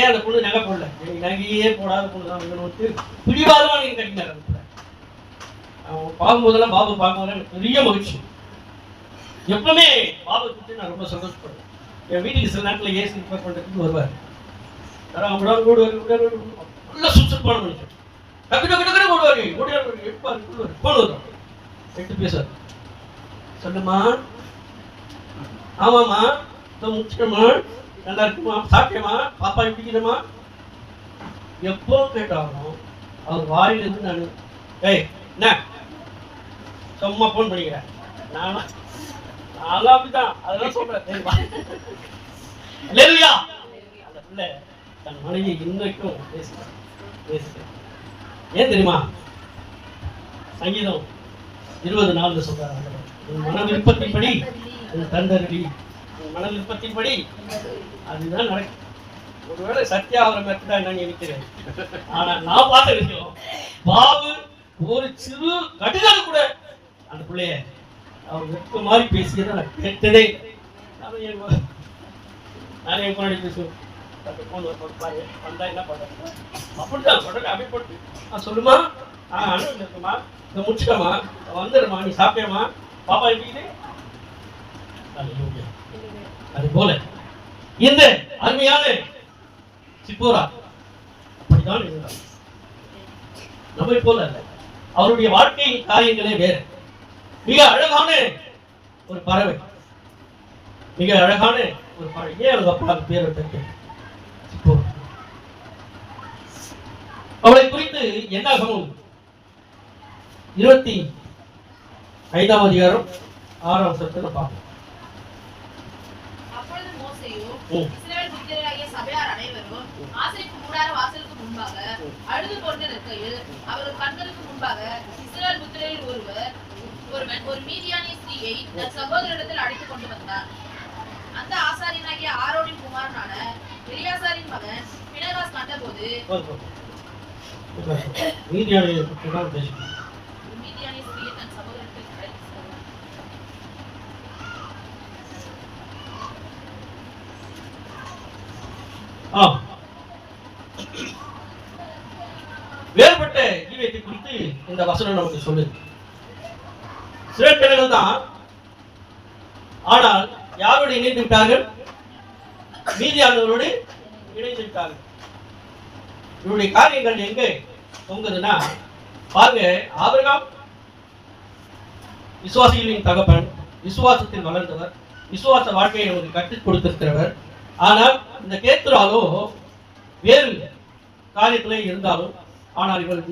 அந்த பொண்ணு நகை போடல, எனக்கு நகையே போடாத பொண்ணு தான் வேணும், பிடிவாதமா நீங்க கட்டினார். அந்த பிள்ளை அவன் பார்க்கும்போதெல்லாம், பாபு பார்க்கும்போதெல்லாம் எனக்கு பெரிய மகிழ்ச்சி. எப்பவுமே பாபு குறித்து நான் ரொம்ப சந்தோஷப்படுறேன். என் வீட்டுக்கு சில நேரத்தில் ஏசி ரிப்பேர் பண்ணுறதுக்கு வருவார். அவங்க நல்லா சுறுசுறுப்பான மனுஷன். டக்கு டக்கு டக்குன்னு ஓடுவாரு, ஓடியாரு, எடுப்பாரு, போன் வரும், எடுத்து பேசுவார். சொல்லுமா, ஆமாம்மா, முடிச்சிட்டமா, நல்லா இருக்குமா, சாப்பிட்டேமா, பாப்பா எப்படிக்கிறமா, எப்போ கேட்டாலும் அவர் வாயிலிருந்து நான் என்ன சும்மா போன் பண்ணிக்கிறேன். நானும் அப்படிதான் அதெல்லாம் சொல்றேன். அந்த பிள்ளை தன் மனைவி இன்னைக்கும் பேசுகிறேன். ஏன் தெரியுமா? சங்கீதம் 20:4 சொல்றாங்க, மன விருப்பத்தின்படி தந்தரடி, மன விருப்பத்தின்படி அதுதான் நடக்கும். ஒருவேளை சத்தியா அவரை மெத்தா நான் நினைக்கிறேன். ஆனா நான் பார்த்த விஷயம், பாபு ஒரு சிறு கடுகால் கூட அந்த பிள்ளைய அவர் வெப்ப மாதிரி பேசியதை நான் கேட்டதே. நானே என் முன்னாடி பேசுவேன், வந்தா என்ன பண்றேன் அப்படிதான் சொல்றேன். அப்படி போட்டு சொல்லுமா, அனுபவம் இருக்குமா, இதை முடிச்சுக்கமா, வந்துடுமா, நீ சாப்பிட்டேமா, பாப்பா எப்படி. அது போல இந்த அருமையான சிப்போரா அப்படிதான் இருந்தார். நம்மை போல அல்ல, அவருடைய வாழ்க்கை காரியங்களே வேறு. மிக அழகான ஒரு பறவை, மிக அழகான ஒரு பறவை. ஏன் அவங்க அப்பா பேர் வைத்த சிப்போரா? அவளை குறித்து என்னாகமம் 25ஆம் அதிகாரம் 6ஆம் வசனத்துல பார்ப்போம். அப்பொழுது மோசேயும் இஸ்ரவேல் புத்திரராகிய சபையார் அனைவரும் ஆசரிப்பு கூடார வாசலுக்கு முன்பாக அழுது கொண்டு நிற்கையில், அவர்கள் கண்களுக்கு முன்பாக இஸ்ரவேல் புத்திரரில் ஒருவன் ஒரு மீதியானிய ஸ்திரீயை தன் சகோதரரிடத்தில் அழைத்துக் கொண்டு வந்தார். அந்த ஆசாரியனாகிய ஆரோனின் குமாரனான எலியாசாரின் மகன் பினகாஸ் கண்டபோது, மீதியானிய ஸ்திரீயை தன் சகோதரரிடத்தில் வேறுபட்ட ஈவத்தை குறித்து இந்த வசனம் நமக்கு சொல்லுது. சிறப்பினர்கள் தான், ஆனால் யாரோடு இணைந்து விட்டார்கள்? மீதியானவரோடு இணைந்து விட்டார்கள். இவருடைய காரியங்கள் எங்க தொங்குதுன்னா பாருங்க, ஆபிரகாம் விசுவாசிகளின் தகப்பன், விசுவாசத்தில் வளர்ந்தவர், விசுவாச வாழ்க்கையை நமக்கு கற்றுக் கொடுத்திருக்கிறவர். ஆனால் இந்த கேத்துராலோ வேறு காரியத்திலே இருந்தாலும், ஆனால் இவள்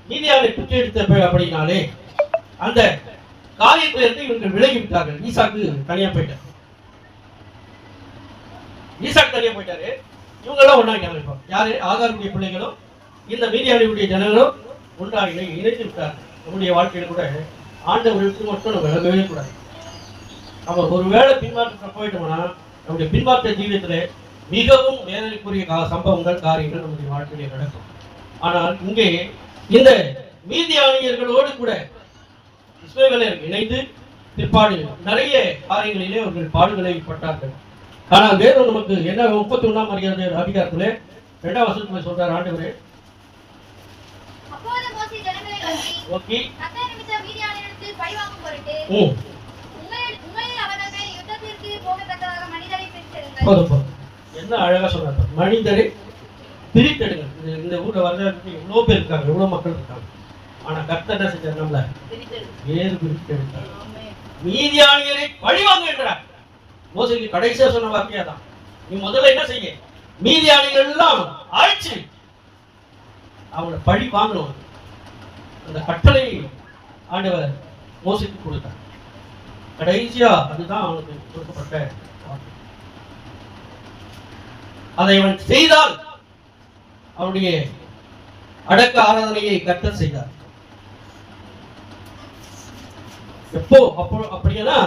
மீதியானை பெற்றெடுத்த அப்படினாலே அந்த காரியத்திலிருந்து இவர்கள் விலகிவிட்டார்கள். ஈசாக்கு தனியா போயிட்டாரு. இவங்கெல்லாம் ஒன்றாக அமைப்போம். யாரு? ஆகாருடைய பிள்ளைகளும் இந்த மீதியானியுடைய ஜனங்களும் ஒன்றாக இணைத்து விட்டார்கள். நம்முடைய வாழ்க்கையில கூட ஆண்டவருக்கு மட்டும் நம்ம விளங்கவே கூடாது. நம்ம ஒருவேளை பின்மாற்ற போயிட்டோம்னா நம்முடைய பின்மாற்ற ஜீவியத்துல மிகவும் வேதனைக்குரிய சம்பவங்கள் காரியங்கள் நம்முடைய வாழ்க்கையிலே நடக்கும். ஆனால் இங்கே இந்த மீதியானியர்களோடு கூட இஸ்ரவேலர் இணைந்து பிற்பாடு நிறைய காரியங்களிலே அவர்கள் பாடுகளை பட்டார்கள். ஆனால் வேறு நமக்கு என்ன 31ஆம் அதிகாரத்திலே 2ஆம் வசனத்துல சொல்றார் ஆண்டவரே, அப்பொழுது மோசே ஜனங்களை நோக்கி, கர்த்தர் நிமித்தம் மீதியானியரிடத்தில் பழிவாங்கும் பொருட்டு உங்களில் அவர்கள் மேல் யுத்தத்திற்கு போகத்தக்கதாக மனிதரை பிரித்தெடுங்கள். என்ன அழகா சொல்றாங்க, மனிதரை பிரித்தெடுங்கள். இந்த ஊர்ல வர்றதுக்கு எவ்வளவு பேர் இருக்காங்க, எவ்வளவு மக்கள் இருக்காங்க. ஆனா கர்த்தர் என்ன செஞ்சார்? நம்மள வேறு பிரித்தெடுத்தார். மீதியானியரை பழிவாங்க என்றார். மோசேக்கு கடைசியா சொன்ன வார்த்தையா தான், நீ முதல்ல என்ன செய்ய, மீதியானிகள் எல்லாம் ஆட்சி அவங்கள பழி வாங்கணும். அந்த கட்டளை ஆண்டவர் மோசேக்கு கொடுத்தார். கடைசியா அதுதான் அவனுக்கு கொடுக்கப்பட்ட வார்த்தை. அதை அவன் செய்தால் அவனுடைய அடக்க ஆராதனையை கர்த்தர் செய்தார். எப்போ அப்படின்னா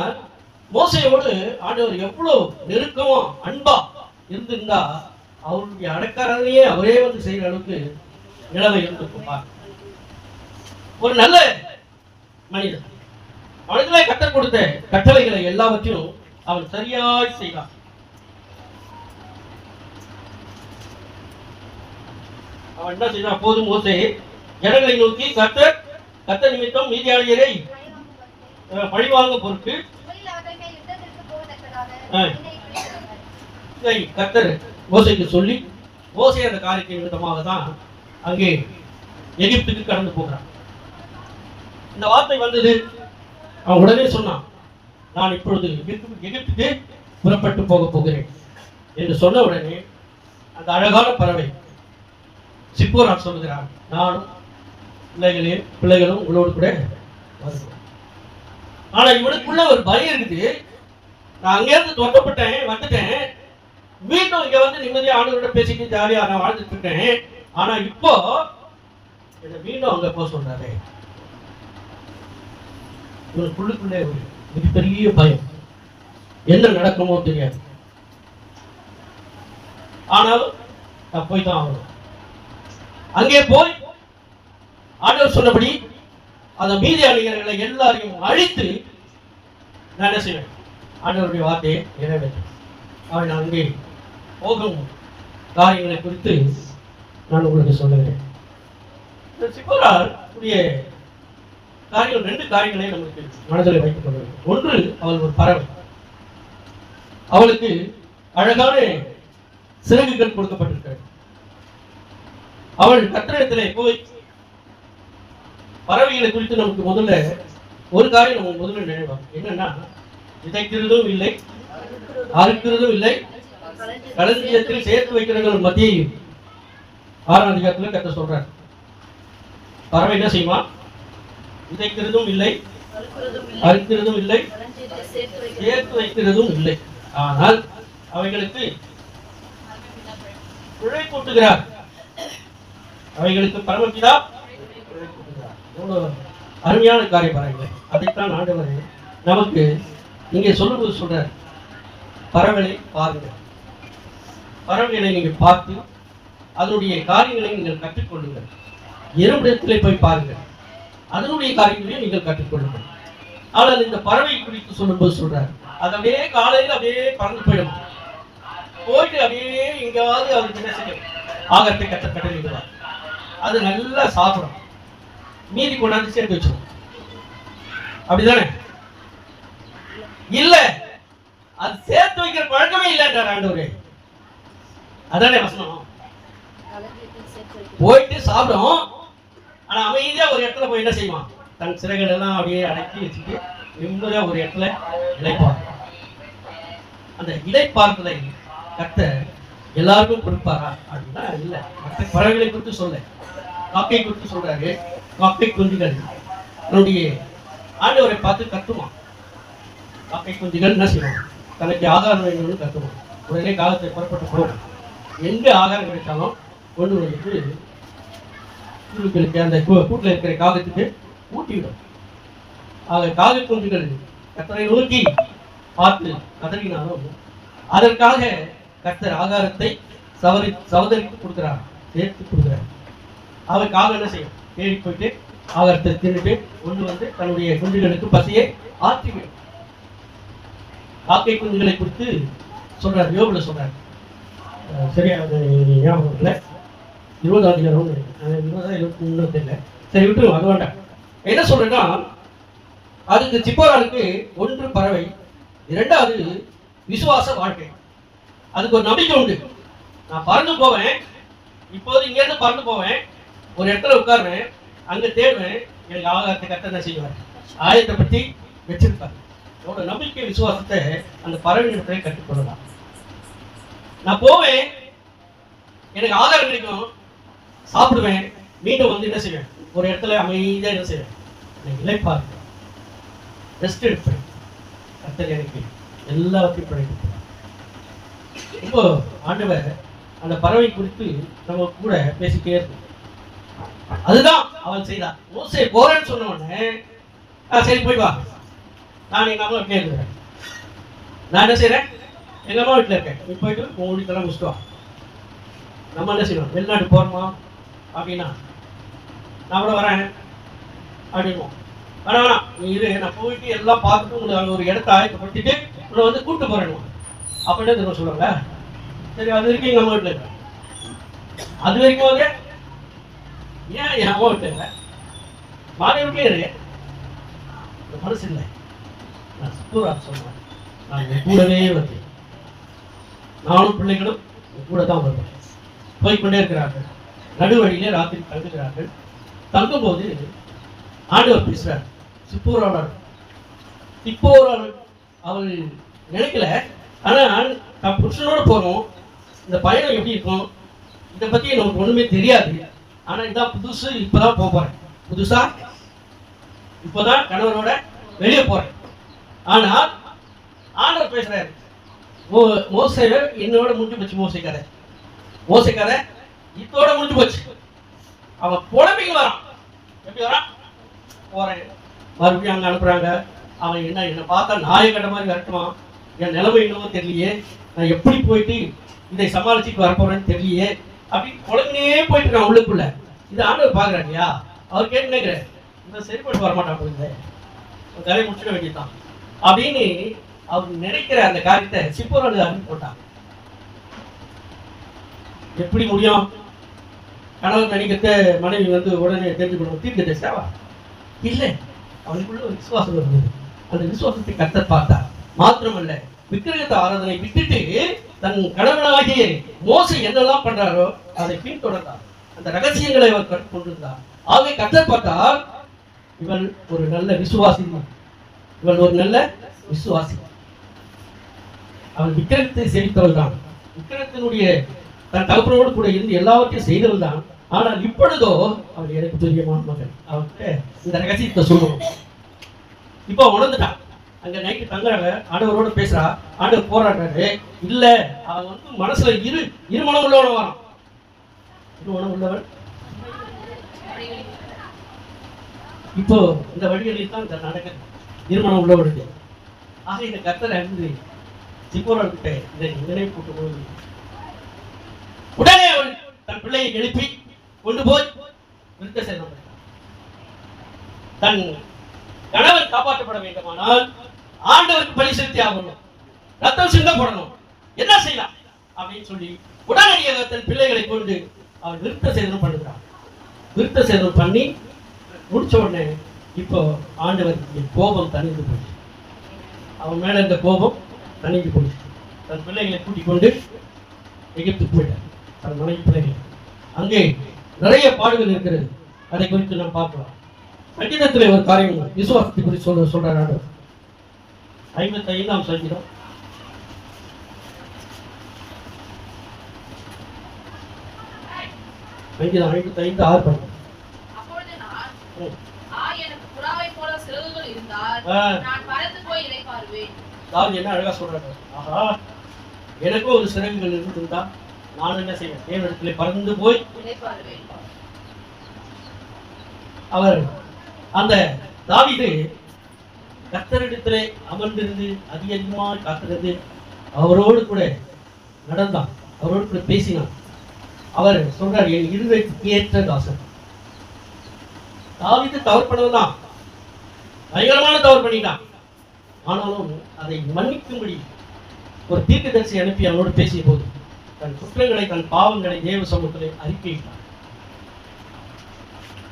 மோசேயோடு ஆண்டவர் எவ்வளவு நெருக்கமா அன்பா இருந்திருந்தா அவருடைய அடக்காரனையே அவரே வந்து செய்யற அளவுக்கு நிலைமை இருந்திருக்குமா. ஒரு நல்ல மனிதன் அவனுக்குள்ளே கற்றுக் கொடுத்த கட்டளைகளை எல்லாவற்றையும் அவன் சரியாய் செய்தான். அவன் என்ன செய்தான்? போதும் மோசே ஜனங்களை நோக்கி, கர்த்தர் நிமித்தம் மீதியானியரை பழிவாங்க பொருட்டு கர்த்தர் மோசேக்கு சொல்லி, மோசே அந்த காரியத்தின் நிமித்தமாக தான் அங்கே எகிப்துக்கு கடந்து போகிறான். இந்த வார்த்தை வந்தது. அவன் உடனே சொன்னான், நான் இப்பொழுது எகிப்துக்கு புறப்பட்டு போக போகிறேன் என்று சொன்ன உடனே அந்த அழகான பறவை சிப்போரா சொல்லுகிறான், நானும் பிள்ளைகளும் உங்களோடு கூட வருவோம். ஆனா இவனுக்குள்ள ஒரு பயம் இருக்குது. நான் அங்கேருந்து தொட்டப்பட்டேன், வந்துட்டேன், மீண்டும் இங்க வந்து நிம்மதியா ஆண்டவரோட பேசிட்டு ஜாலியா நான் வாழ்ந்துட்டு இருக்கேன். ஆனா இப்போ என்ன மீண்டும் அங்க போக சொல்றாரு. இவனுக்குள்ளுக்குள்ளே ஒரு மிகப்பெரிய பயம், என்ன நடக்குமோ தெரியாது. ஆனாலும் நான் போய் தான் ஆகணும். அங்கே போய் ஆண்டவர் சொன்னபடி அந்த மீதியானியர்களை எல்லாரையும் அழித்து நான் என்ன செய்வேன்? ஆண்டவருடைய வார்த்தையை நிறைவேற்ற அவன் அங்கே போகும் காரியங்களை குறித்து நான் உங்களுக்கு சொல்லுகிறேன். சிப்போராவுடைய காரியம் 2 காரியங்களை நமக்கு மனதில் வைத்துக் கொள்ள வேண்டும். ஒன்று, அவள் ஒரு பறவை. அவளுக்கு அழகான சிறகுகள் கொடுக்கப்பட்டிருக்கிறது. அவள் கர்த்தரிடத்திலே போய் பறவைகளை குறித்து நமக்கு முதல்ல ஒரு காரியம் நம்ம முதல்ல நினைவாங்க. என்னன்னா, விதைக்கிறதும் இல்லை, அறுக்கிறதும் இல்லை, களஞ்சியத்தில் சேர்த்து வைக்கிறவர்கள் மத்திய 6ஆம் அதிகாரத்தில் கர்த்தர் சொல்றார். பறவை என்ன செய்யுமா? விதைக்கிறதும் இல்லை, அறுக்கிறதும் இல்லை, சேர்த்து வைக்கிறதும் இல்லை. ஆனால் அவைகளுக்கு பிழை கூட்டுகிறார். அவைகளுக்கு பரமபிதா எவ்வளவு அருமையான காரியம் பாருங்கள். அதைத்தான் ஆண்டவர் நமக்கு இங்கே சொல்லும்போது சொல்றார், பறவைகளை பாருங்கள், பறவைகளை நீங்கள் பார்த்து அதனுடைய காரியங்களை நீங்கள் கற்றுக்கொள்ளுங்கள். எறும்பிடத்திலே போய் பாருங்கள், அதனுடைய காரியங்களையும் நீங்கள் கற்றுக்கொள்ளுங்கள். ஆனால் இந்த பறவை குறித்து சொல்லும்போது சொல்றார், அது அப்படியே காலையில் அப்படியே பறந்து போயிடும், போயிட்டு அப்படியே எங்காவது அவருக்கு என்ன செய்யும்? ஆகத்தை கட்டளையிடுவார். அது நல்லா சாப்பிடும், மீதி கொண்டாந்து சேர்த்து வச்சிடும். அப்படிதானே? இல்ல, அது சேர்த்து வைக்கிற பழக்கமே இல்லைன்றார் ஆண்டவரே. அதானே வசனம். போயிட்டு சாப்பிடும், ஆனா அமைதியா ஒரு இடத்துல போய் என்ன செய்வான்? தன் சிறைகள் எல்லாம் அப்படியே அடக்கி வச்சுட்டு நிம்மதியா ஒரு இடத்துல இளைப்பார். அந்த இளைப்பார்த்தலை கர்த்தர் எல்லாருக்கும் கொடுப்பாரா அப்படின்னா இல்ல. மற்ற பறவைகளை குறித்து சொல்ல, காக்கை குறித்து சொல்றாரு. காக்கை குஞ்சுகள் தன்னுடைய ஆண்டவரை பார்த்து கத்துமா. காக்கை குஞ்சுகள் என்ன செய்வோம்? தனக்கு ஆதாரம் வேணும்னு கத்துவோம். உடனே காலத்தை புறப்பட்டு போகும். எங்க ஆகாரம் கிடைச்சாலும் கொண்டு வந்துட்டு குழுக்களுக்கு அந்த கூட்டில் இருக்கிற காகத்துக்கு ஊட்டிவிடும். ஆக காக குஞ்சுகள் கர்த்தரை நோக்கி பார்த்து கதறினாலும் அதற்காக கர்த்தர் ஆகாரத்தை சகோதரிக்கு கொடுக்குறார், சேர்த்து கொடுக்குறார். அவருக்காக என்ன செய்யும், தேடி போயிட்டு ஆகாரத்தை தின்னுட்டு கொண்டு வந்து தன்னுடைய குஞ்சுகளுக்கு பசியை ஆற்றிவிடும். காக்கை குஞ்சுகளை குறித்து சொல்றார், யோபுல சொல்றார். சரியா ஞாபகம் இல்லை, 20 அதிகாரம் 20 தெரியல. சரி விட்டுருவோம், அது வேண்டாம். என்ன சொல்றேன்னா, அதுக்கு சிப்போராளுக்கு ஒன்று பறவை, இரண்டாவது விசுவாச வாழ்க்கை. அதுக்கு ஒரு நம்பிக்கை உண்டு. நான் பறந்து போவேன், இப்போது இங்கேருந்து பறந்து போவேன், ஒரு இடத்துல உட்காருவேன், அங்கே தேடுவேன், எனக்கு ஆகாரத்தை கர்த்தர் என்ன செய்வார், ஆயத்தைப்படுத்தி வச்சிருப்பார். என்னோட நம்பிக்கை விசுவாசத்தை அந்த பறவை இடத்துல கற்றுக்கொள்ளலாம். நான் போவேன், எனக்கு ஆகாரம் கிடைக்கும், சாப்பிடுவேன், மீண்டும் வந்து என்ன செய்வேன், ஒரு இடத்துல அமைதியாக என்ன செய்வேன், எனக்கு இளைப்பாருவேன், ரெஸ்ட் எடுப்பேன். கர்த்தர் எனக்கு எல்லாத்தையும் படைத்து இப்போ ஆண்டவர் அந்த பறவை குறித்து நம்ம கூட பேசிட்டே இருக்கும். அதுதான் அவன் செய்தான். மோசே போறேன்னு சொன்ன உடனே சரி போய் வா, நான் எங்க அம்மா வீட்டிலே இருக்கிறேன். நான் என்ன செய்யறேன், எங்க அம்மா வீட்டில் இருக்கேன், நீ போயிட்டு உங்க வீட்டுலாம் முடிச்சுட்டு வா. நம்ம என்ன செய்யணும், வெளிநாட்டு போறோமா அப்படின்னா நான் கூட வரேன் அப்படின்வோம். வேணாம் நீ இரு, நான் போயிட்டு எல்லாம் பார்த்துட்டு உங்களுக்கு அங்கே ஒரு இடத்த ஆயத்தப்படுத்திட்டு உன்னை வந்து கூப்பிட்டு போறேன் அப்படின்னு திரும்ப சொல்லுவாங்க. சரி அது வரைக்கும் எங்கள் அம்மா வீட்டில் இருக்கேன், அது வரைக்கும் வந்து ஏன் என் அம்மா வீட்டில் இல்லை, மாலை வீட்டிலே இருக்கு, மனசு இல்லை. நான் சுத்தூரா சொல்றேன், நான் என் கூடவே வந்தேன், நானும் பிள்ளைகளும் கூட தான் வருவேன். போய்கொண்டே இருக்கிறார்கள், நடுவழியிலே ராத்திரி தங்குகிறார்கள். தங்கும்போது ஆண்டவர் பேசுறார். சிப்போராளர் அவள் நினைக்கல, ஆனால் நான் புருஷனோட போறோம், இந்த பயணம் எப்படி இருக்கும் இதை பத்தி நமக்கு ஒண்ணுமே தெரியாது. ஆனா இதான் புதுசு, இப்பதான் போறேன், புதுசா இப்பதான் கணவரோட வெளியே போறேன். ஆனால் ஆண்டவர் பேசுறாரு, மோசே என்னோட முடிஞ்சு போச்சு, மோசை கதை இதோட முடிஞ்சு போச்சு. அவன் புலம்பிக்கு வரான், எப்படி வரான், போறேன், மறுபடியும் அங்கே அனுப்புறாங்க. அவன் என்ன பார்த்தா நாயை கட்ட மாதிரி வரட்டுமா, என் நிலைமை என்னவோ தெரியலையே, நான் எப்படி போயிட்டு இதை சமாளிச்சுட்டு வரப்போறேன்னு தெரியலையே அப்படின்னு குழந்தையே போயிட்டு இருக்கான் உள்ளுக்குள்ள. இது ஆண்டவர் பார்க்குறாரு இல்லையா, அவர் கேட்டு நினைக்கிறேன், இந்த சரிப்பட்டு வரமாட்டான் போயிருந்த கதையை முடிச்சுட வேண்டியதான் அப்படின்னு அவர் நினைக்கிற அந்த காரியத்தை சிப்போரால் அறிந்து போட்டான். எப்படி முடியும், கணவர் நினைக்கிறத மனைவி வந்து உடனே தெரிஞ்சுக்கணும், தீர்க்க தரிசாவா இல்லை, அவனுக்குள்ள ஒரு விசுவாசம் இருந்தது. அந்த விசுவாசத்தை கர்த்தர் பார்த்தார். மாத்திரமல்ல, விக்கிரகத்தை ஆராதனை விட்டுட்டு தன் கணவனாகிய மோசே என்னெல்லாம் பண்றாரோ அதை பின்தொடர்ந்தார். அந்த ரகசியங்களை அவர் கற்றுக்கொண்டிருந்தார். ஆகவே கர்த்தர் பார்த்தார், இவள் ஒரு நல்ல விசுவாசி, இவள் ஒரு நல்ல விசுவாசி. அவள் விக்கிரகத்தை சேவித்தவள் தான், விக்கிரகத்தினுடைய தன் தகப்பனோடு கூட இருந்து எல்லாவற்றையும் செய்தவள் தான். ஆனால் இப்பொழுதோ அவள் எனக்கு பிரியமான மகன், அவர்கிட்ட இந்த ரகசியத்தை சொல்லணும். இப்போ உணர்ந்துட்டான். அங்க நைட்டு தங்குறாங்க, ஆண்டவரோட பேசுறா, ஆண்டவர் போராடுறாரு. இல்ல அவன் வந்து மனசுல இருமணம் உள்ளவன வரான். இருமணம் உள்ளவன் இப்போ இந்த வழிகளில் தான் நடக்குது, இருமணம் உள்ளவனுக்கு. ஆக இந்த கர்த்தரை அறிந்து சிப்போராள்கிட்ட இதை நினைவு கூட்டும் போது உடனே அவள் தன் பிள்ளையை எழுப்பி கொண்டு போய் விருத்த சேதனம் பண்ணார். தன் கணவன் காப்பாற்றப்பட வேண்டுமானால் ஆண்டவருக்கு பலி செலுத்தி ஆகணும், ரத்தம் சிந்தப்படணும், என்ன செய்யலாம் அப்படின்னு சொல்லி உடனடியாக தன் பிள்ளைகளை கொண்டு அவள் விருத்த சேதனம் பண்ணுகிறார். விருத்த சேதனம் பண்ணி முடிச்ச உடனே இப்போ ஆண்டவருக்கு கோபம் தணிந்து போச்சு, அவன் மேல இருந்த கோபம் தணிந்து போச்சு. தன் பிள்ளைகளை கூட்டிக் கொண்டு எகிப்துக்கு போயிட்டார், தன் மனைவி பிள்ளைகள். அங்கே நிறைய பாடுகள் இருக்கிறது, அதை குறித்து நாம் பார்க்கலாம். சங்கீதத்தில் ஒரு காரியம் விசுவாசத்தை குறித்து சொல்றார் ஆண்டவர். 55ஆம் சங்கீதம் 55:6. அப்பொழுது நான் எனக்கு புறாவை போல சிறகுகள் இருந்தால் நான் பறந்து போய் இளைப்பாறுவேன். தாவீது என்ன அழகா சொல்றாரு, ஆஹா எனக்கும் ஒரு சிறகுகள் இருந்திருந்தா நான் என்ன செய்வேன்? தேவனிடத்திலே பறந்து போய் இளைப்பாறுவேன். அவர் அந்த தாவீது கர்த்தரிடத்திலே அமர்ந்திருந்து அதிகமாக காத்திருந்து அவரோடு கூட நடந்தான், அவரோடு கூட பேசினான். அவர் சொல்றார், என் இருதயத்துக்கு ஏற்ற தாசன். தாவீது தவறு பண்ணதான், பயங்கரமான தவறு பண்ணிட்டான். ஆனாலும் அதை மன்னிக்கும்படி ஒரு தீர்க்கதரிசி அனுப்பி அவனோடு பேசிய போது தன் குற்றங்களை, தன் பாவங்களை தேவ சமூகத்திலே அறிக்கையிட்டான்.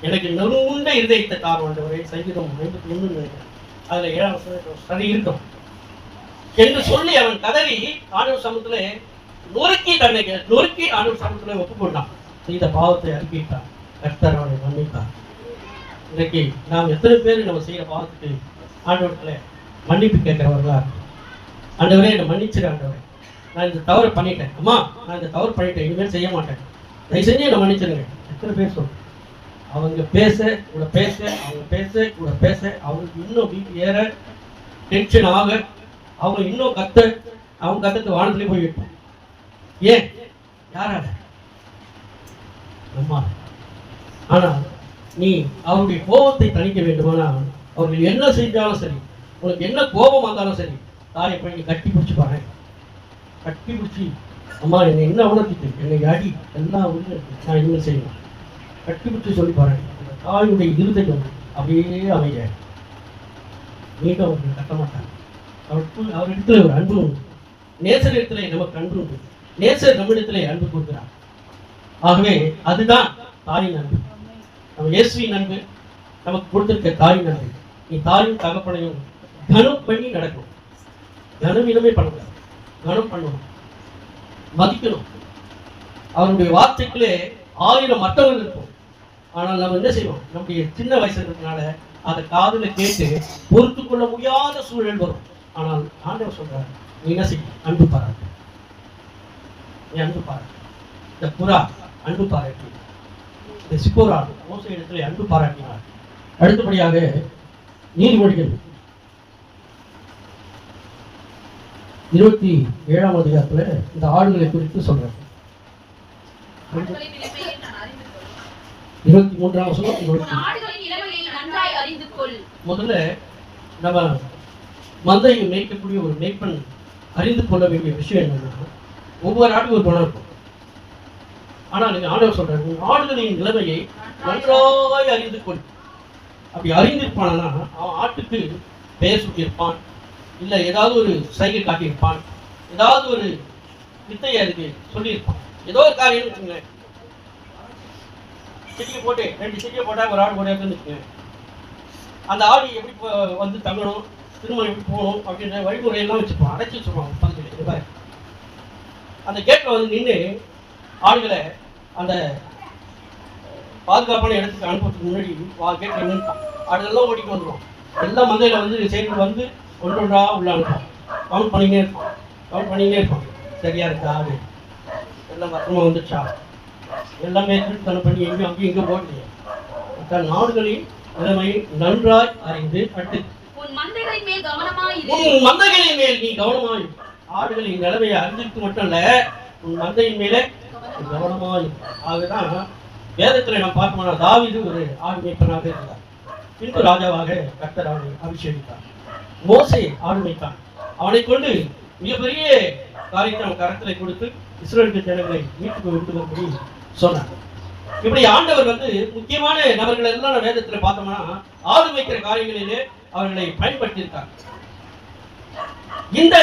எனக்கு நெருங்குண்ட இருதயத்தை தாழ்வாண்டவரை சங்கீதம் 51 அதுல 7 சரி இருக்கும் என்று சொல்லி அவன் கதறி ஆண்டவர் சமூகத்திலே நொறுக்கி ஆண்டவர் சமூகத்திலே ஒப்புக்கொண்டான். செய்த பாவத்தை அறிக்கையிட்டான். கர்த்தர் அவனை மன்னித்தார். இன்றைக்கு நாம் எத்தனை பேர் நம்ம செய்யற பாவத்துக்கு ஆண்டவரத்துல மன்னிப்பு கேட்கிறவர்களா? ஆண்டவரே என்னை மன்னிச்சிரு ஆண்டவரே, நான் இந்த தவறை பண்ணிட்டேன், அம்மா நான் இந்த தவறு பண்ணிட்டேன், இனிமேல் செய்ய மாட்டேன், தயவு செஞ்சு என்னை மன்னிச்சிருங்க. எத்தனை பேர் சொல்றோம்? அவங்க பேச கூட பேச அவங்களுக்கு இன்னும் வீட்டு ஏற டென்ஷன் ஆக அவங்க இன்னும் அவங்க கத்துட்டு வானத்திலே போய் வைப்போம். ஏன்? யாரால? அம்மா. ஆனால் நீ அவருடைய கோபத்தை தணிக்க வேண்டுமானால் அவர்கள் என்ன செஞ்சாலும் சரி, உனக்கு என்ன கோபம் வந்தாலும் சரி, தாயை போய் நீ கட்டி பிடிச்சி பாரு. கட்டி பிடிச்சி, அம்மா என்னை என்ன உணர்த்திட்டு என்னை அடி எல்லாம் உள்ள நான் இனிமேல் செய்யணும், கட்டி பிடிச்சி சொல்லி பாரு. தாயுடைய இருதயம் அப்படியே அமைய மீண்டும் அவர்கள் கட்ட மாட்டாங்க. அவரிடத்துல ஒரு அன்பு உண்டு. நேசரிடத்திலே நமக்கு அன்பு உண்டு. நேசர் நம்மிடத்திலே அன்பு கொடுக்கிறார். ஆகவே அதுதான் தாயின் அன்பு. நம்ம இயேசுவின் அன்பு நமக்கு கொடுத்திருக்க தாயின் அன்பு. நீ தாயும் தகப்பனையும் கனம் பண்ணி நடக்கணும். கனவீனமே பண்ணக்கூடாது, கனம் பண்ணணும், மதிக்கணும். அவருடைய வார்த்தைகளே 1000 மற்றவர்கள் இருக்கும். ஆனால் நம்ம என்ன செய்வோம்? நம்முடைய சின்ன வயசு இருக்கிறதுனால அதை காதுல கேட்டு பொறுத்து கொள்ள முடியாத சூழல் வரும். ஆனால் ஆண்டவர் சொல்றாரு, நீ என்ன செய்ய? அன்பு பாராட்டு. நீ அன்பு பாராட்டு. இந்த புறா அன்பு பாராட்டி, இந்த சிப்போரா மோசே இடத்துல அன்பு பாராட்டினார். அடுத்தபடியாக நீதிமொழிகள் 27ஆம் அதிகாரத்துல இந்த ஆடுகளை குறித்து சொல்றார். 23ஆம் வசனம். முதல்ல நம்ம மந்தையை மேய்க்கக்கூடிய ஒரு மேய்ப்பன் அறிந்து கொள்ள வேண்டிய விஷயம் என்னன்னா, ஒவ்வொரு ஆட்டுக்கும் ஒரு குணம் இருக்கும். ஆனா நீங்க ஆண்டவர் சொல்றாரு, ஆடுகளின் நிலைமையை நன்றாய் அறிந்து கொள். அப்படி அறிந்திருப்பானா அவன் ஆட்டுக்கு பெயர் சுட்டியிருப்பான், இல்ல ஏதாவது ஒரு சைகை காட்டியிருப்பான், ஏதாவது ஒரு வித்தையை அதுக்கு சொல்லியிருப்பான். ஏதோ ஒரு காரியம் இருக்குங்க, செடியை போட்டு 2 செடியை போட்டா ஒரு ஆடு போட இருக்குன்னு, அந்த ஆடு எப்படி வந்து தங்கணும், திரும்ப எப்படி போகணும் அப்படின்ற வழிமுறையெல்லாம் வச்சுருப்பான், அடைச்சி வச்சுருப்பான். 10 ரூபாய் அந்த கேட்ல வந்து நின்று ஆடுகளை அந்த பாதுகாப்பான இடத்துக்கு அனுப்புறதுக்கு முன்னாடி கேட்ல நின்றுப்பான். ஆடுகள்லாம் ஓடிட்டு வந்துடும். எல்லாம் மந்தையில வந்து சேர்ந்து வந்து ஒன்றொன்றா உள்ள அனுப்பான். கவுண்ட் பண்ணினே இருப்பான். சரியா இருக்கா ஆடு, எல்லாம் பத்திரமா வந்துச்சா, எல்லாமே திருத்தனம் பண்ணி எங்கேயும் அங்கேயும் இங்கே போடலையே. தன் நாடுகளின் நிலைமை நன்றாய் அறிந்து அடுத்து உன் மந்தைகளின் மேல் நீ கவனமாய். ஆடுகளின் நிலைமையை அறிஞ்சிருக்கு மட்டும் இல்ல, உன் மந்தையின் மேலே கவனமாய். ஆகதான் வேதத்துல நாம் பார்க்கணும்னா தாவீது ஒரு ஆடு மேய்ப்பனாக இருந்தார். பின்பு ராஜாவாக கர்த்தர் அவனை அபிஷேகித்தார். மோசே ஆடு மேய்த்தான். அவனை கொண்டு மிகப்பெரிய காரியத்தை அவன் கரத்திலே கொடுத்து இஸ்ரவேல் ஜனங்களை மீட்டுக்கு விட்டு வரும்படி சொன்னார். இப்படி ஆண்டவர் வந்து முக்கியமான நபர்கள் எல்லாம் வேதத்துல பார்த்தோம்னா ஆடு மேய்க்கிற காரியங்களிலே அவர்களை பயன்படுத்தியிருக்காங்க. இந்த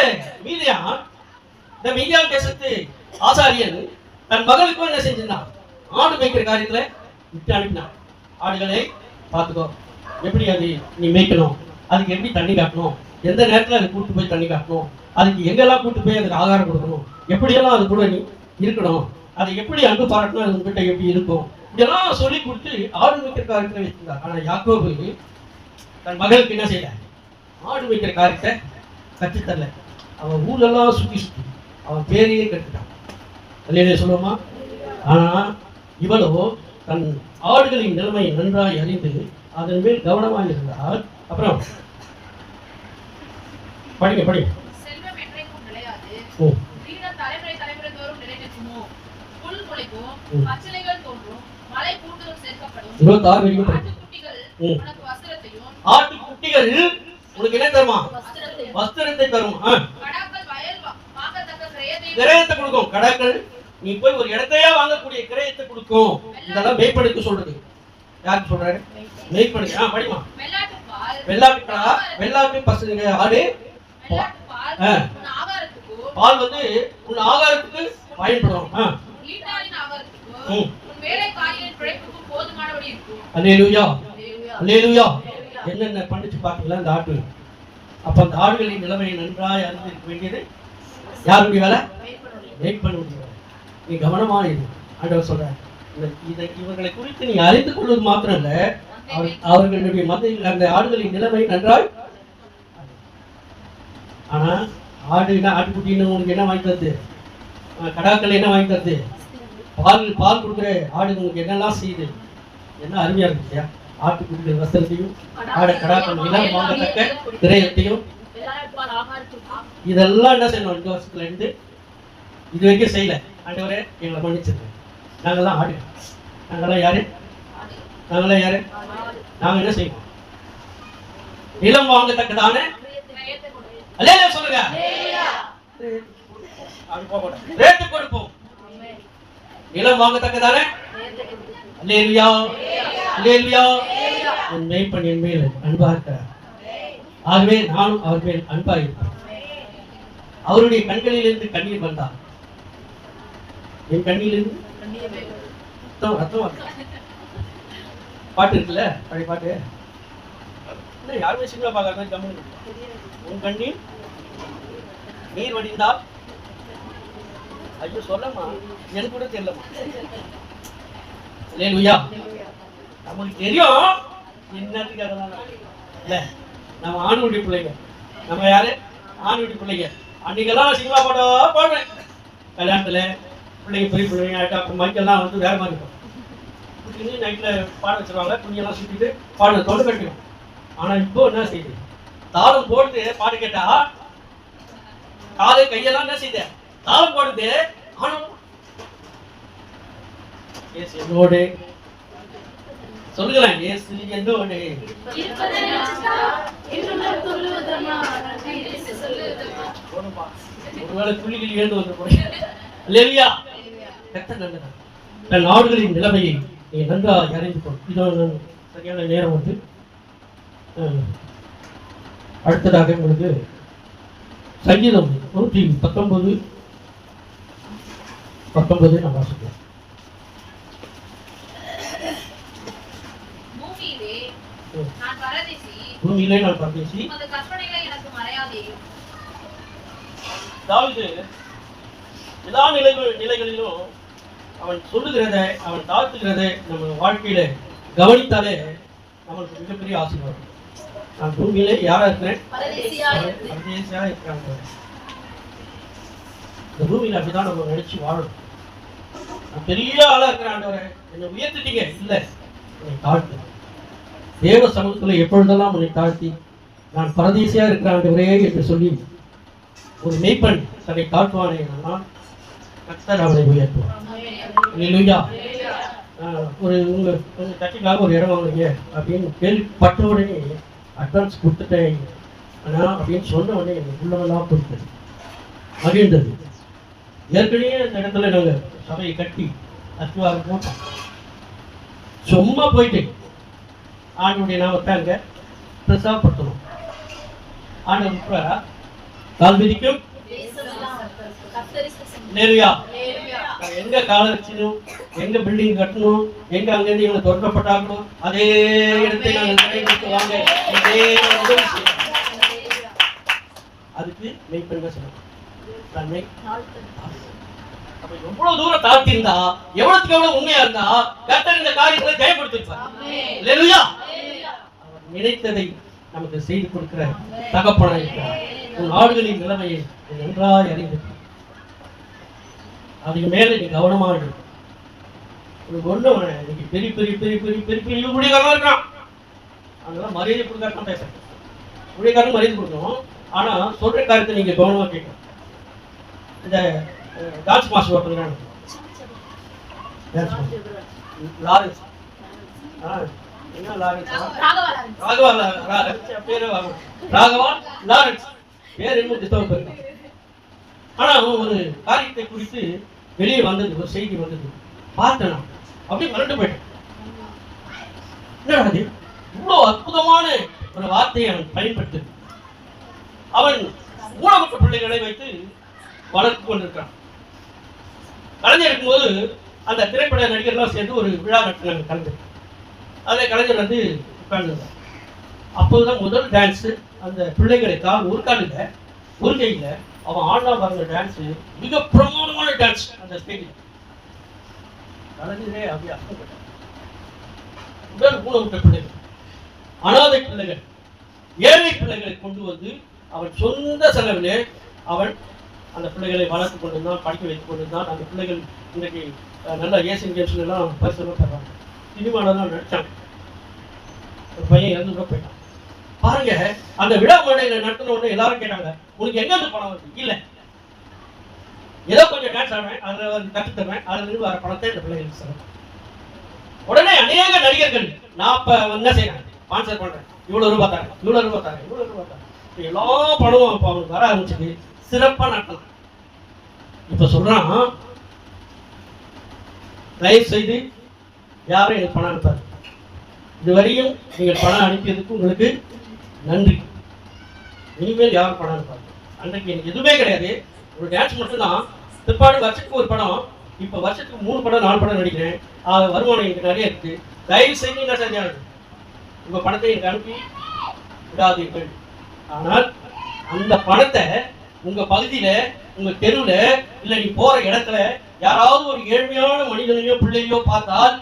மீதியான் தேசத்து ஆசாரியன் தன் மகளுக்கும் என்ன செஞ்சிருந்தான்? ஆடு மேய்க்கிற காரியத்துல விட்டு அனுப்பினான். ஆடுகளை பார்த்துக்கோ, எப்படி அது நீ மேய்க்கணும், அதுக்கு எப்படி தண்ணி காட்டணும், எந்த நேரத்துல அதை கூட்டு போய் தண்ணி காட்டணும், அதுக்கு எங்கெல்லாம் கூட்டு போய் அதுக்கு ஆகாரம் கொடுக்கணும், எப்படியெல்லாம் அது கூட நீ இருக்கணும், அதை எப்படி அன்பு பாராட்டணும், அது உங்ககிட்ட எப்படி இருக்கும், இதெல்லாம் சொல்லி கொடுத்து ஆடு மேய்க்கிற காரியத்துல வச்சிருந்தார். ஆனா யாக்கோபு தன் மகளுக்கு என்ன செய்யல? ஆடு மேய்க்கிற காரியத்தை கற்றுத்தரல. அவன் ஊரெல்லாம் சுற்றி அவன் பேரையே கற்றுட்டான். அல்லையே சொல்லுவோமா? ஆனா இவளோ தன் ஆடுகளின் நிலைமை நன்றாய் அறிந்து அதன் மேல் கவனமாக இருந்தார். அப்புறம் படிங்க. செல்வம் என்றைக்கும் நிலையாது, ஓ வீரம் தலைமுறை தோறும் நிலைநிற்கும். இருக்குமோ? புல் முளைக்கும், பச்சிலைகள் தோன்றும், மலை பூண்டுகள் சேர்க்கப்படும். 26 வரைக்கும் படிங்க. ஆட்டுக்குட்டிகள் உனக்கு வஸ்திரத்தையும், ஆட்டுக்குட்டிகள் உங்களுக்கு என்ன தருமா? வஸ்திரத்தையும், வஸ்திரத்தை தரும். கடாக்கள் வயல் வாங்கத்தக்க கிரயத்தையும், கிரயத்தை கொடுக்கும். கடாக்கள் நீ போய் ஒரு இடத்தையா வாங்கக்கூடிய கிரயத்தை கொடுக்கும். இதெல்லாம் மேய்ப்பனுக்கு சொல்றது. யாருக்கு சொல்றாரு? மேய்ப்பனுக்கு. படிமா. வெள்ளாட்டுப்பால், வெள்ளாட்டு பசுங்க ஆடு வெள்ளாட்டுப்பால் உன் ஆகாரத்துக்கு, பால் வந்து உன் ஆகாரத்துக்கு பயன்படும். ஈட்டாளின் ஆகாரத்துக்கு, உன் வேலைக்காரியின் பிழைப்புக்கு போதுமானபடி இருக்கும். அல்லேலூயா, அல்லேலூயா. என்னென்ன பண்ணிச்சு பாத்தீங்களா இந்த ஆட்டு? அப்ப அந்த ஆடுகளின் நிலைமையை நன்றாய் அறிந்திருக்க வேண்டியது யாருடைய வேலை? மேய்ப்பனுடைய வேலை. நீ கவனமா இரு. ஆண்டவர் சொல்றார், இவர்களை குறித்து நீ அறிந்து கொள்வது மாத்திரம் இல்ல, அவர்களுடைய மத்தியில் அந்த ஆடுகளின் நிலைமை நன்றாய். ஆனா ஆடுனா ஆட்டுக்குட்டின்னு உனக்கு என்ன வாங்கி தருது? கடாக்கள் என்ன வாங்கி தருது? பால் கொடுக்குற ஆடு உங்களுக்கு என்னெல்லாம் செய்யுது? என்ன அருமையா இருக்கு. ஆட்டுக்குட்டிகள் வஸ்திரத்தையும் கடாக்கள் நிலம் வாங்கத்தக்க கிரயத்தையும் இதெல்லாம் என்ன செய்யணும்? 2 வருஷத்துல இருந்து இது வரைக்கும் செய்யல. ஆண்டவரே எங்களை மன்னிச்சிருக்கேன். நாங்கெல்லாம் ஆடு. நாங்கெல்லாம் யாரு? நாங்க என்ன செய்வோம்? நிலம் வாங்கத்தக்கதான அல்லேலூயா சொல்லுங்க. ரேட்டு கொடுப்போம். நிலம் வாங்கத்தக்கதான அல்லேலூயா, அல்லேலூயா. என் மேய்ப்பன் என் மேல் அன்பா இருக்கிறார். ஆகவே நானும் அவர் மேல் அன்பா இருப்பேன். அவருடைய கண்களிலிருந்து கண்ணீர் வந்தார். என் கண்ணிலிருந்து ரத்தம் பாட்டு இருக்குல்ல, பழைய பாட்டு. என்ன யாருமே சினிமா பார்க்காத கம்மி. உன் கண்ணீர் நீர் வடிந்தால், ஐயோ சொல்லமா, எனக்கு கூட தெரியலமா. அல்லேலூயா. நமக்கு தெரியும் என்னத்துக்கு அதெல்லாம் இல்ல. நம்ம ஆணுடைய பிள்ளைங்க. நம்ம யாரு? ஆணுடைய பிள்ளைங்க. அன்னைக்கெல்லாம் சினிமா பாடம் பாடுறேன். கல்யாணத்துல பிள்ளைங்க பெரிய பிள்ளைங்க ஆகிட்டா அப்புறம் மைக்கெல்லாம் வந்து வேற மாதிரி இருக்கும். நைட்டில் பாட வச்சிருவாங்க. துணியெல்லாம் சுற்றிட்டு பாட தொண்டு கட்டிடும். ஆனால் இப்போ என்ன செய்யுது? தாளம் போட்டு பாட்டு கேட்டா காலை கையெல்லாம் என்ன செய்யுது? தாளம் போடுது. ஆனால் என்னோடு சொல்லுங்களேன், இயேசு என்னோடு. ஒருவேளை துள்ளிகள் ஏந்து வந்து போய் அல்லேலூயா. தன் நாடுகளின் நிலைமையை நீ நன்றாக அறிந்து கொள். இதான் சரியான நேரம் வந்து. அடுத்ததாக உங்களுக்கு சங்கீதம் 119 நான் வாசிக்கிறேன். பூமியிலே நான் பரதேசி, தாவீது எல்லா நிலைகளிலும் அவன் சொல்லுகிறத, அவன் தாழ்த்துகிறத நம்ம வாழ்க்கையில கவனித்தாலே நம்மளுக்கு மிகப்பெரிய ஆசீர்வாதம். நான் பூமியிலே யாரா இருக்கிறேன்? பரதேசியா இருக்கிறாங்க. இந்த பூமியில அப்படிதான் நம்ம நினைச்சு வாழணும். நான் பெரிய ஆளா இருக்கிறேன், ஆண்டவரே என்னை உயர்த்திட்டீங்க. இல்ல, என்னை தாழ்த்து. தேவ சமூகத்துல எப்பொழுதெல்லாம் உன்னை தாழ்த்தி நான் பரதேசியா இருக்கிறேன் ஆண்டவரே என்று சொல்லி ஒரு மேய்ப்பன் தன்னை தாழ்த்துவானே நான் கர்த்தர் அவனை உயர்த்துவார். அல்லேலூயா. ஒரு உங்க தட்டிக்காக ஒரு இடம் வாங்குறீங்க அப்படின்னு கேள்விப்பட்ட உடனே அட்வான்ஸ் கொடுத்துட்டேன் அப்படின்னு சொன்ன உடனே உள்ளவெல்லாம் கொடுத்தது, மகிழ்ந்தது. ஏற்கனவே அந்த இடத்துல நாங்கள் சபையை கட்டி அஸ்வாரம் போட்டோம். சும்மா போயிட்டு ஆண்டவருடைய நாமத்தை அங்கே பிரசாரப்படுத்தணும். ஆண்டவர் விட்டுறாரா? கால் விதிக்கும். எங்க கால வச்சணும், எங்க பில்டிங் கட்டணும், எங்க அங்கிருந்து இவங்க தொடரப்பட்டாங்களோ அதே இடத்தை நாங்கள் வாங்க. அதுக்கு மெய்ப்பெண்கள் சொல்லணும். தன்னை அப்ப எவ்வளவு தூரம் தாழ்த்திருந்தா, எவ்வளவுக்கு எவ்வளவு உண்மையா இருந்தா கர்த்தர் இந்த காரியங்களை ஜெயப்படுத்திருப்பார். அல்லேலூயா. அவர் நினைத்ததை நமக்கு செய்து கொடுக்கிற தகப்பனாய் இருக்கிறார். உன் ஆடுகளின் நிலைமையை நன்றாய் அறிந்து அதுக்கு மேல நீ கவனமா இரு. உனக்கு ஒண்ணு இன்னைக்கு பெரிய பெரிய பெரிய பெரிய பெரிய பெரிய ஊழியக்காரனா இருக்கான். அதெல்லாம் மரியாதை கொடுக்காருன்னு பேசுறேன். ஊழியக்காரன் மரியாதை கொடுக்கணும். ஆனா சொல்ற காரியத்தை நீங்க கவனமா கேட்கணும். இந்த டான்ஸ் மாஸ்டர் ஒருத்தர் லாரன்ஸ். என்ன லாரன்ஸ்? ராகவா லாரன்ஸ் பேரு. ராகவா லாரன்ஸ் பேர் என்ன டிஸ்டர்ப் இருக்கு. ஆனா ஒரு காரியத்தை குறித்து வெளியே வந்தது, ஒரு செய்தி வந்தது, பார்த்தேன். அப்படியே மறந்து போயிட்டேன். என்னடா இவ்வளவு அற்புதமான ஒரு வார்த்தையை அவன் பயன்படுத்து. அவன் ஊனமுற்ற பிள்ளைகளை வைத்து வளர்த்து கொண்டிருக்கிறான். கலைஞர் இருக்கும்போது அந்த திரைப்பட நடிகர்லாம் சேர்ந்து ஒரு விழா நடத்தினாங்க கலைஞர். அதில் கலைஞர் வந்து உட்கார்ந்துருந்தார். அப்போதுதான் முதல் டான்ஸு அந்த பிள்ளைகளை தான் ஒரு காலில் ஒரு கையில் அவன் ஆடா பாருங்க டான்ஸு, மிக பிரமாதமான டான்ஸ் அந்த ஸ்டேஜில். கலைஞரே அப்படி அர்த்தப்பட்டார். உடல் ஊனமுற்ற பிள்ளைகள், அனாதை பிள்ளைகள், ஏழை பிள்ளைகளை கொண்டு வந்து அவன் சொந்த செலவிலே அவன் அந்த பிள்ளைகளை வளர்த்து கொண்டிருந்தான், படிக்க வைத்துக் கொண்டிருந்தான். அந்த பிள்ளைகள் இன்றைக்கு நல்ல ஏசியன் கேம்ஸ்ல எல்லாம் பரிசெல்லாம் தர்றாங்க. சினிமாவில் தான் நடிச்சாங்க. ஒரு பையன் இறந்து கூட போயிட்டான். பாருங்க, அந்த விழா மேடையில நடத்தின உடனே எல்லாரும் கேட்டாங்க, உனக்கு எங்க இருந்து பணம் வருது? இல்ல, ஏதோ கொஞ்சம் டான்ஸ் ஆடுவேன், அதில் வந்து கற்றுத்தருவேன், அதுல இருந்து வர பணத்தை இந்த பிள்ளைகளுக்கு செலவு. உடனே அநேக நடிகர்கள் நான் இப்ப என்ன செய்யறேன், ஸ்பான்சர் பண்றேன், இவ்வளவு ரூபாய் தரேன், இவ்வளவு ரூபாய் தரேன், இவ்வளவு ரூபாய் தரேன், எல்லா பணமும் அப்ப அவனுக்கு வர ஆரம்பிச்சுட்டு சிறப்பா நடத்தலாம். இப்ப சொல்றான், தயவு செய்து யாரும் எனக்கு பணம் அனுப்பாரு. இதுவரையும் நீங்கள் பணம் அனுப்பியதுக்கு உங்களுக்கு நன்றி. இனிமேல் யாரும் பணம் அனுப்பாரு. அன்றைக்கு எனக்கு எதுவுமே கிடையாது, ஒரு டான்ஸ் மட்டும்தான். பிற்பாடு வருஷத்துக்கு ஒரு படம், இப்போ வருஷத்துக்கு 3 படம் 4 படம் நடிக்கிறேன். வருமானம் எனக்கு நிறைய இருக்கு. தயவு செய்து என்ன செஞ்சாங்க, உங்க பணத்தை எனக்கு அனுப்பி விடாதீர்கள். ஆனால் அந்த பணத்தை உங்க பகுதியில, உங்க தெருவுல, இல்ல நீ போற இடத்துல யாராவது ஒரு ஏழ்மையான மனிதனையோ பிள்ளையோ பார்த்தால்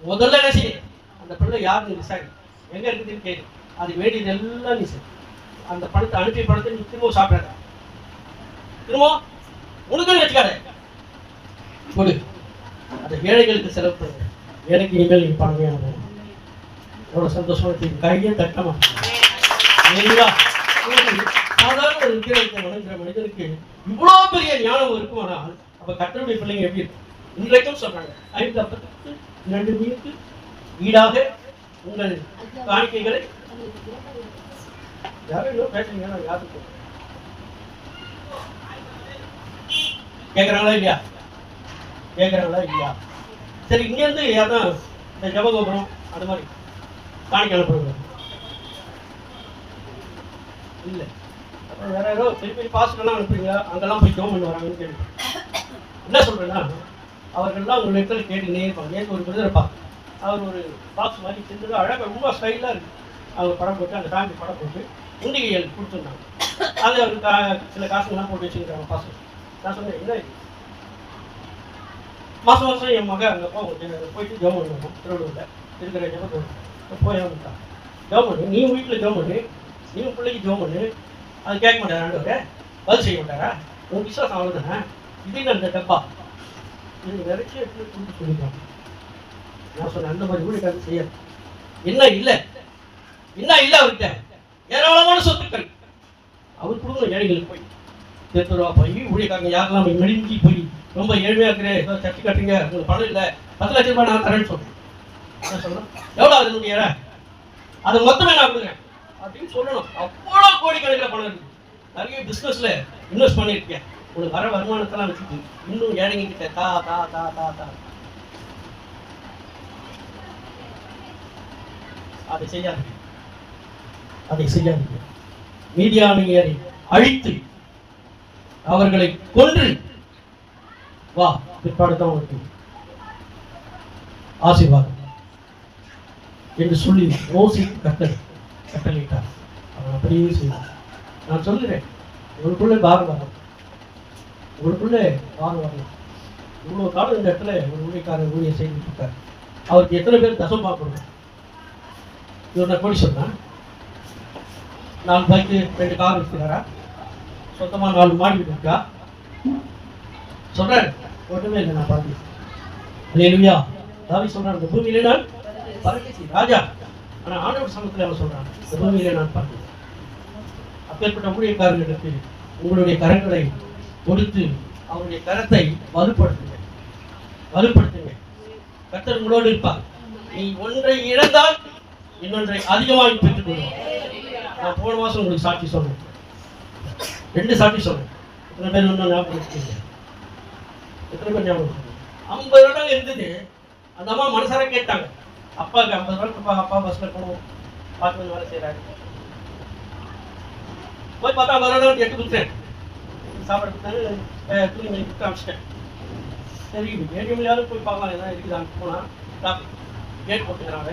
முதல்ல என்ன செய்ய, அந்த பிள்ளை யாருன்னு விசாரி, எங்க இருக்குதுன்னு கேளு. அது வேண்டியது எல்லாம் நீ செய். அந்த பணத்தை அனுப்பிய பணத்தை நீ திரும்ப சாப்பிடாத, திரும்ப உனக்கு வச்சுக்காத, கொடு. அந்த ஏழைகளுக்கு செலவு பண்ணுங்க. ஏழைக்கு இனிமேல் நீங்க பணமே ஆகும். எவ்வளவு சந்தோஷமா கையே தட்ட மாட்டேன். சாதாரண ஒரு விக்கிரகத்தை வணங்குற மனிதனுக்கு இவ்வளவு பெரிய ஞானம் இருக்குமானால் அப்ப கர்த்தருடைய பிள்ளைங்க எப்படி இருக்கும்? இன்றைக்கும் சொல்றாங்க, 5 அப்பத்துக்கு 2 மீனுக்கு ஈடாக உங்கள் காணிக்கைகளை யாரும் பேசுறீங்க, யாருக்கு கேட்கறாங்களா இல்லையா? கேட்கறாங்களா இல்லையா? சரி, இங்க இருந்து யாரும் இந்த ஜபகோபுரம் அது மாதிரி காணிக்கை அனுப்புறாங்க இல்ல, அப்புறம் வேற ஏதோ பெரிய பெரிய பாஸ்டர்லாம் அனுப்புறீங்க, அங்கெல்லாம் போய் ஜோம் பண்ணி வராங்கன்னு கேள்வி. என்ன சொல்றேன்னா, அவர்கள்லாம் உங்க இடத்துல கேட்டுனே இருப்பாங்க. நேற்று ஒரு பிரதர் இருப்பாங்க, அவர் ஒரு பாக்ஸ் மாதிரி செஞ்சது அழகாக ரொம்ப ஸ்டைலாக இருக்கு. அவர் படம் போட்டு, அந்த ஃபேமிலி படம் போட்டு உண்டிகைகள் கொடுத்துருந்தாங்க. அது அவருக்கு சில காசுங்கள்லாம் போட்டு வச்சுருக்காங்க பாஸ்டர். நான் சொன்னேன், என்ன இது? மாதம் மாதம் என் மகன் அங்கே போயிட்டு ஜோம் பண்ணுவோம், திருவள்ளூரில் இருக்கிற ஜபத்தோடு போய் வந்துட்டான். ஜோம் பண்ணு, நீ வீட்டில் ஜோம் பண்ணு, நீ பிள்ளைக்கு ஜோம் பண்ணு. அது கேட்க மாட்டாரா ஆண்டவரே? பதில் செய்ய மாட்டாரா? உன் விசுவாசம் அவ்வளோதானே? இது அந்த டப்பா இது நிறைச்சி எடுத்து கொடுத்து சொல்லிடுறாங்க. நான் சொன்னேன், அந்த மாதிரி ஊழியக்காரங்க செய்யாது. என்ன இல்லை, என்ன இல்லை அவர்கிட்ட? ஏராளமான சொத்துக்கள் அவர் கொடுக்கணும் ஏழைகளுக்கு. போய் திருத்துருவா போய் ஊழியக்காரங்க யாரெல்லாம் மெடிஞ்சி போய் ரொம்ப ஏழ்மையாக இருக்கிறேன், ஏதோ சட்டி கட்டுங்க, உங்களுக்கு பணம் இல்லை, 10 லட்சம் ரூபாய் நான் தரேன்னு சொல்றேன். என்ன சொல்லணும், எவ்வளோ அது முடியற, அது மொத்தமே நான் கொடுக்குறேன் அப்படின்னு சொல்லணும். அவ்வளோ கோடிக்கணக்கில் பணம் இருக்கு. நிறைய பிஸ்னஸ்ல இன்வெஸ்ட் பண்ணியிருக்கேன். உங்களுக்கு வர வருமானத்தெல்லாம் வச்சுட்டு இன்னும் ஏழைங்க கிட்ட தா தா தா தா தா அதை செய்யாதீங்க, அதை செய்யாதீங்க. மீதியானியரை அழித்து அவர்களை கொன்று வா, பிற்பாடுதான் உனக்கு ஆசீர்வாதம் என்று சொல்லி மோசேக்கு கட்டளையிட்டார். அவன் அப்படியே செய்தார். நான் சொல்லுறேன், உங்களுக்குள்ளே பாரம் வரலாம், உங்களுக்குள்ளே பாரம் வரலாம். இவ்வளோ காலம் இந்த இடத்துல ஒரு ஊழியக்காரர் ஊழியர் செய்துட்டு இருக்காரு. அவருக்கு எத்தனை பேர் தசம் பார்க்கணும்? இவர் நான் கோடி சொன்னேன், 4 பைக்கு 2 கார் வச்சுக்கிறாரா? சொந்தமாக 4 மாடி வீடு இருக்கா? சொல்றாரு, ஒன்றுமே இல்லை, நான் பார்த்து அல்லேலூயா. தாவீது சொல்றான், இந்த பூமியிலே நான் பரதேசி ராஜா. ஆனால் ஆண்டவர் சமூகத்தில் அவன் சொல்றான், இந்த பூமியிலே நான் பார்த்தேன். அப்பேற்பட்ட ஊழியக்காரர்களுக்கு உங்களுடைய கரங்களை கொடுத்து அவருடைய கரத்தை வலுப்படுத்துங்க. கர்த்தர் உங்களோடு இருப்பார். நீ ஒன்றை இழந்தால் இன்னொன்றை அதிகமாக பெற்றுக் கொள்வார். நான் போன மாசம் உங்களுக்கு சாட்சி சொன்னேன், 2 சாட்சி சொன்னேன். எத்தனை பேர் இன்னும் ஞாபகம் வச்சுக்கீங்க? எத்தனை பேர் ஞாபகம் வச்சுக்கீங்க? 50 வருடம் இருந்தது. அந்த அம்மா மனசார கேட்டாங்க, அப்பாவுக்கு 50 வருடம் அப்பா பஸ்ல போகணும், பார்த்து வேலை செய்யறாரு. போய் பார்த்தா 50 வருடம் 8 கொடுத்தேன், சாப்பாடு கொடுத்தாரு, துணி மணி கொடுத்து அமிச்சிட்டேன். சரி ஏடிஎம்லையாவது போய் பார்க்கலாம் எதாவது இருக்குதான்னு போனா கேட் போட்டுக்கிறாங்க,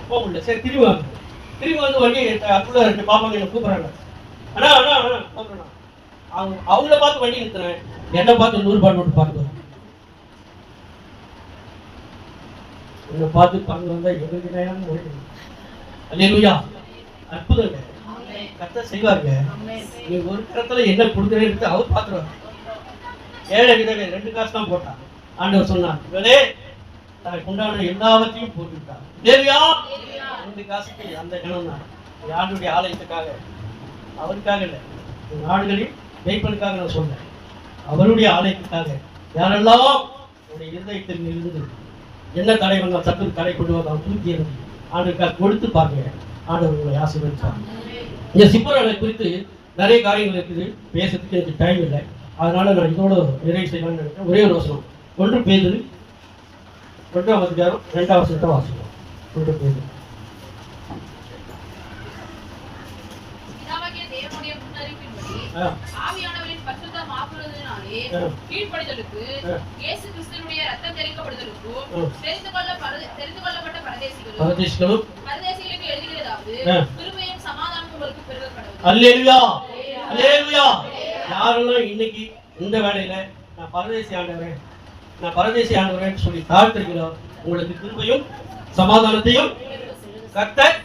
போக முடியல. சரி திரும்பி வந்து வண்டி அதுக்குள்ள 2 பாப்பாங்க என்ன கூப்பிட்றாங்க. அண்ணா கூப்பிட்றேண்ணா. அவங்கள பார்த்து வண்டி நிறுத்தினேன், என்னை பார்த்து 100 ரூபாய் நோட்டு பார்த்து என்னை பார்த்து பார்த்து வந்தா எங்களுக்கு நேரம் அல்லேலூயா. அற்புதங்க, கர்த்தர் செய்வாருங்க. நீ ஒரு கரத்துல என்ன கொடுக்குறேன்னு அவர் பார்த்துருவாரு. ஏழை விதவை 2 காசு தான் போட்டான். ஆண்டவர் சொன்னார், இவளே தனக்கு உண்டான எல்லாவற்றையும் போட்டுவிட்டார். தேவியா 2 காசுக்கு அந்த கணம் தான் ஆண்டுடைய ஆலயத்துக்காக, அவருக்காக இல்லை, நாடுகளில் வைப்பனுக்காக நான் சொன்னேன். அவருடைய ஆலயத்துக்காக யாரெல்லாம் உடைய இருதயத்தில் இருந்து என்ன தடை வந்தால் சத்து தடை கொண்டு வந்தால் தூக்கி இருந்து ஆண்டுக்காக கொடுத்து பாருங்க. ஆண்டவர் உங்களை ஆசீர்வதிப்பார். இந்த சிப்பரை குறித்து நிறைய காரியங்கள் இருக்குது, பேசுறதுக்கு எனக்கு டைம் இல்லை. அதனால நான் இதோட நிறைவு செய்யலாம்னு நினைக்கிறேன். ஒரே ஒரு வசனம், 1 பேதுரு 1ஆம் அதிகாரம் 2ஆம் வசனத்தை வாசிக்கலாம். 1 பேதுரு. பிதாவாகிய தேவனுடைய முன்னறிவிப்பின்படி ஆவியானவரின் பரிசுத்த மாறுதலினாலே கீழ்ப்படிதலுக்கு இயேசு கிறிஸ்துவினுடைய இரத்தம் தெளிக்கப்படுதலுக்கு தெரிந்து கொள்ளப்பட்ட பரதேசிகளுக்கு எழுதுகிறதாவது கிருபையும் சமாதானமும் உங்களுக்கு பெருகப்படுவது. அல்லேலூயா அல்லேலூயா. யாரெல்லாம் இன்னைக்கு இந்த வேலையில நான் பரதேசி ஆண்டவரேன்னு சொல்லி தாழ்த்துகிறோம், உங்களுக்கு கிருபையும் சமாதானத்தையும் கர்த்தர்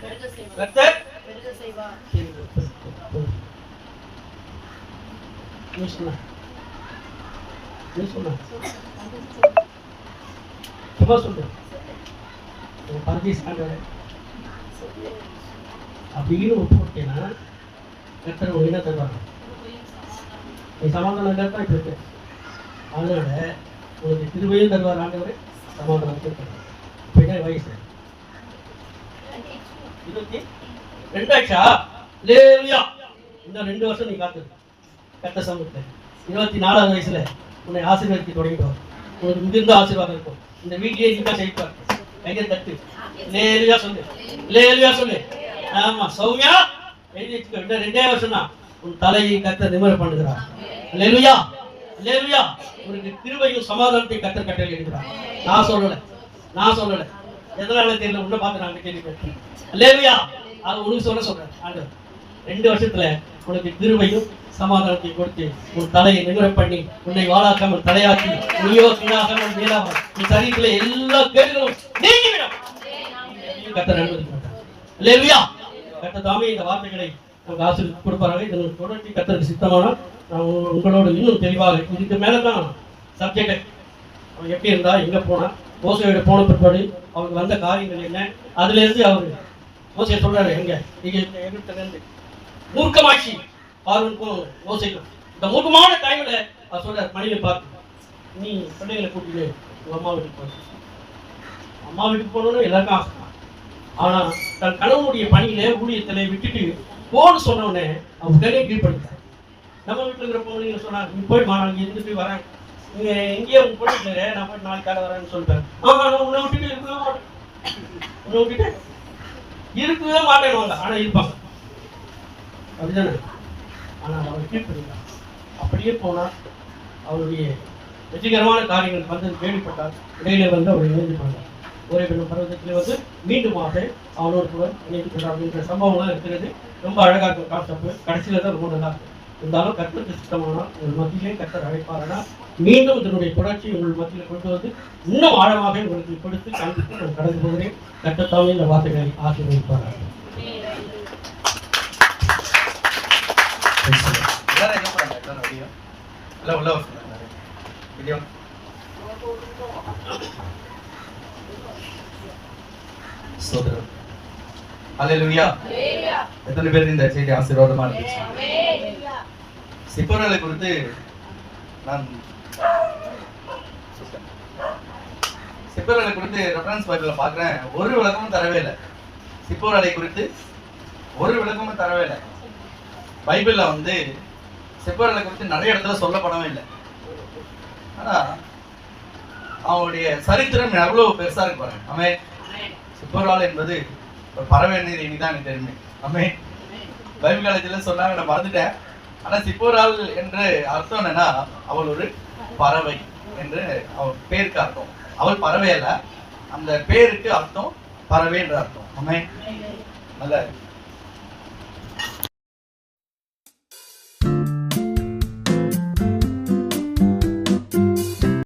பரதேசி ஆண்டவரே அப்படின்னு ஒப்புட்டேன்னா கர்த்தர் ஒரு என்ன தருவாங்க, நீ சமாதானம் கேட்டா இப்ப இருக்கு. அதனால உங்களுக்கு கிருபையும் தருவார் ஆண்டவரே, சமாதானம் கேட்பார். இப்ப வயசு 22 ஆச்சா? இன்னும் 2 வருஷம் நீ காத்து கட்ட சமூகத்தை 24வது வயசுல உன்னை ஆசீர்வாதத்தை தொடங்கிடுவார். உனக்கு மிகுந்த ஆசீர்வாதம் இருக்கும். இந்த வீட்டிலேயே நீங்க செய்வார். கையை தட்டு லேலுயா சொல்லு. ஆமா சௌமியா எழுதி வச்சுக்கோ. இன்னும் 2 வருஷம் தான் உன் தலையை கர்த்தர் நிமிர பண்ணுகிறார். அல்லேலூயா அல்லேலூயா. உனக்கு கிருபையும் சமாதானத்தை கர்த்தர் கட்டளை எடுக்கிறார். நான் சொல்லல எதனால தெரியல, உன்னை பார்த்து நான் கேள்விப்பட்டேன். அல்லேலூயா. அது உனக்கு சொல்றேன். ஆண்டவர் 2 வருஷத்துல உனக்கு கிருபையும் சமாதானத்தை கொடுத்து உன் தலையை நிமிர பண்ணி உன்னை வாழாக்காமல் தலையாக்கி நீயோ கிணாகாமல் மேலாமல் நீ சரீரத்துல எல்லா கேடுகளும் நீங்கிவிடும். கர்த்தர் அனுமதிக்கிறார். அல்லேலூயா. கர்த்தர் தாமே இந்த வார்த்தைகளை நமக்கு ஆசீர்வாதம் கொடுப்பார்கள். இதனுடைய தொடர்ச்சி கர்த்தருக்கு சித்தமானால் நான் உங்களோட இன்னும் தெளிவாக இதுக்கு மேலதான் சப்ஜெக்ட். அவன் எப்படி இருந்தா, எங்க போனா, மோசையோட போன பிற்பாடு அவருக்கு வந்த காரியங்கள் என்ன, அதுல இருந்து அவரு மோசையை சொல்றாரு, எங்க எகிப்துல இருந்து மூர்க்கமாட்சி பார்வனுக்கும் மோசைக்கும் இந்த மூர்க்கமான டைம்ல அவர் சொல்றாரு, மனைவியை பார்த்து நீ பிள்ளைகளை கூட்டிட்டு உங்க அம்மா வீட்டுக்கு போய் அம்மா வீட்டுக்கு போகணும்னு எல்லாருக்கும் ஆசை. ஆனா தன் கணவனுடைய பணியில ஊழியத்தில விட்டுட்டு போன்னு சொன்ன உடனே அவன் உடனே கீழ்படுத்தார். நம்ம வீட்டுல இருக்கிற பொண்ணு சொன்னா, நீ போய் நாளைக்கு இருந்துட்டு வரேன், நீங்க எங்கேயே உங்க பொண்ணு நான் போய் நாளைக்கு காலை வரேன்னு சொல்லிட்டேன். நான் உன்னை விட்டுட்டு இருக்கவே மாட்டேன். ஆனா இருப்பாங்க, அப்படிதானே? ஆனா அவர் கீழ்படுத்தார். அப்படியே போனா அவருடைய வெற்றிகரமான காரியங்கள் வந்து கேள்விப்பட்டார். இடையில வந்து அவர் இணைந்து கொண்டார். ஒரே பெண்ணும் பருவத்திலே வந்து மீண்டுமாக அவனோடு கூட இணைந்து அப்படின்ற சம்பவம்லாம் இருக்கிறது. ரொம்ப அழகா இருக்கும் கான்செப்ட். கடைசியில தான் ரொம்ப நல்லா இருக்கும். இருந்தாலும் கர்த்தருக்கு சித்தமானால் உங்கள் மத்தியிலே கர்த்தர் அழைப்பாரனா மீண்டும் இதனுடைய தொடர்ச்சி உங்கள் மத்தியில் கொண்டு வந்து இன்னும் ஆழமாக உங்களுக்கு கொடுத்து காண்பித்து நான் கடந்து போகிறேன். கர்த்தத்தாமே இந்த வார்த்தைகளை ஆசீர்வதிப்பார்கள். ஹல்லேலூயா. எத்தனை பேருக்கு இந்த செய்தி ஆசீர்வாதமா இருந்துச்சு? சிப்போராலை குறித்து நான் சிப்போராளை குறித்து ரெஃபரன்ஸ் பைபிள்ல பார்க்குறேன், ஒரு விளக்கமும் தரவே இல்லை. சிப்போராளை குறித்து ஒரு விளக்கமும் தரவே இல்லை. பைபிள்ல வந்து சிப்போராளை குறித்து நிறைய இடத்துல சொல்லப்படவே இல்லை. ஆனா அவனுடைய சரித்திரம் எவ்வளவு பெருசா இருக்கு பாருங்க. ஆமென். சிப்போராள் என்பது ஒரு பறவை தான் எனக்கு தெரியுமே. ஆமென். பைபிள் காலேஜில் சொன்னாங்க, நான் மறந்துட்டேன். ஆனா சிப்போராள் என்று அர்த்தம் என்னன்னா, அவள் ஒரு பறவை என்று அவள் பேருக்கு அர்த்தம். அவள் பறவை அல்ல, அந்த பேருக்கு அர்த்தம் பறவை என்ற அர்த்தம். ஆமென். நல்ல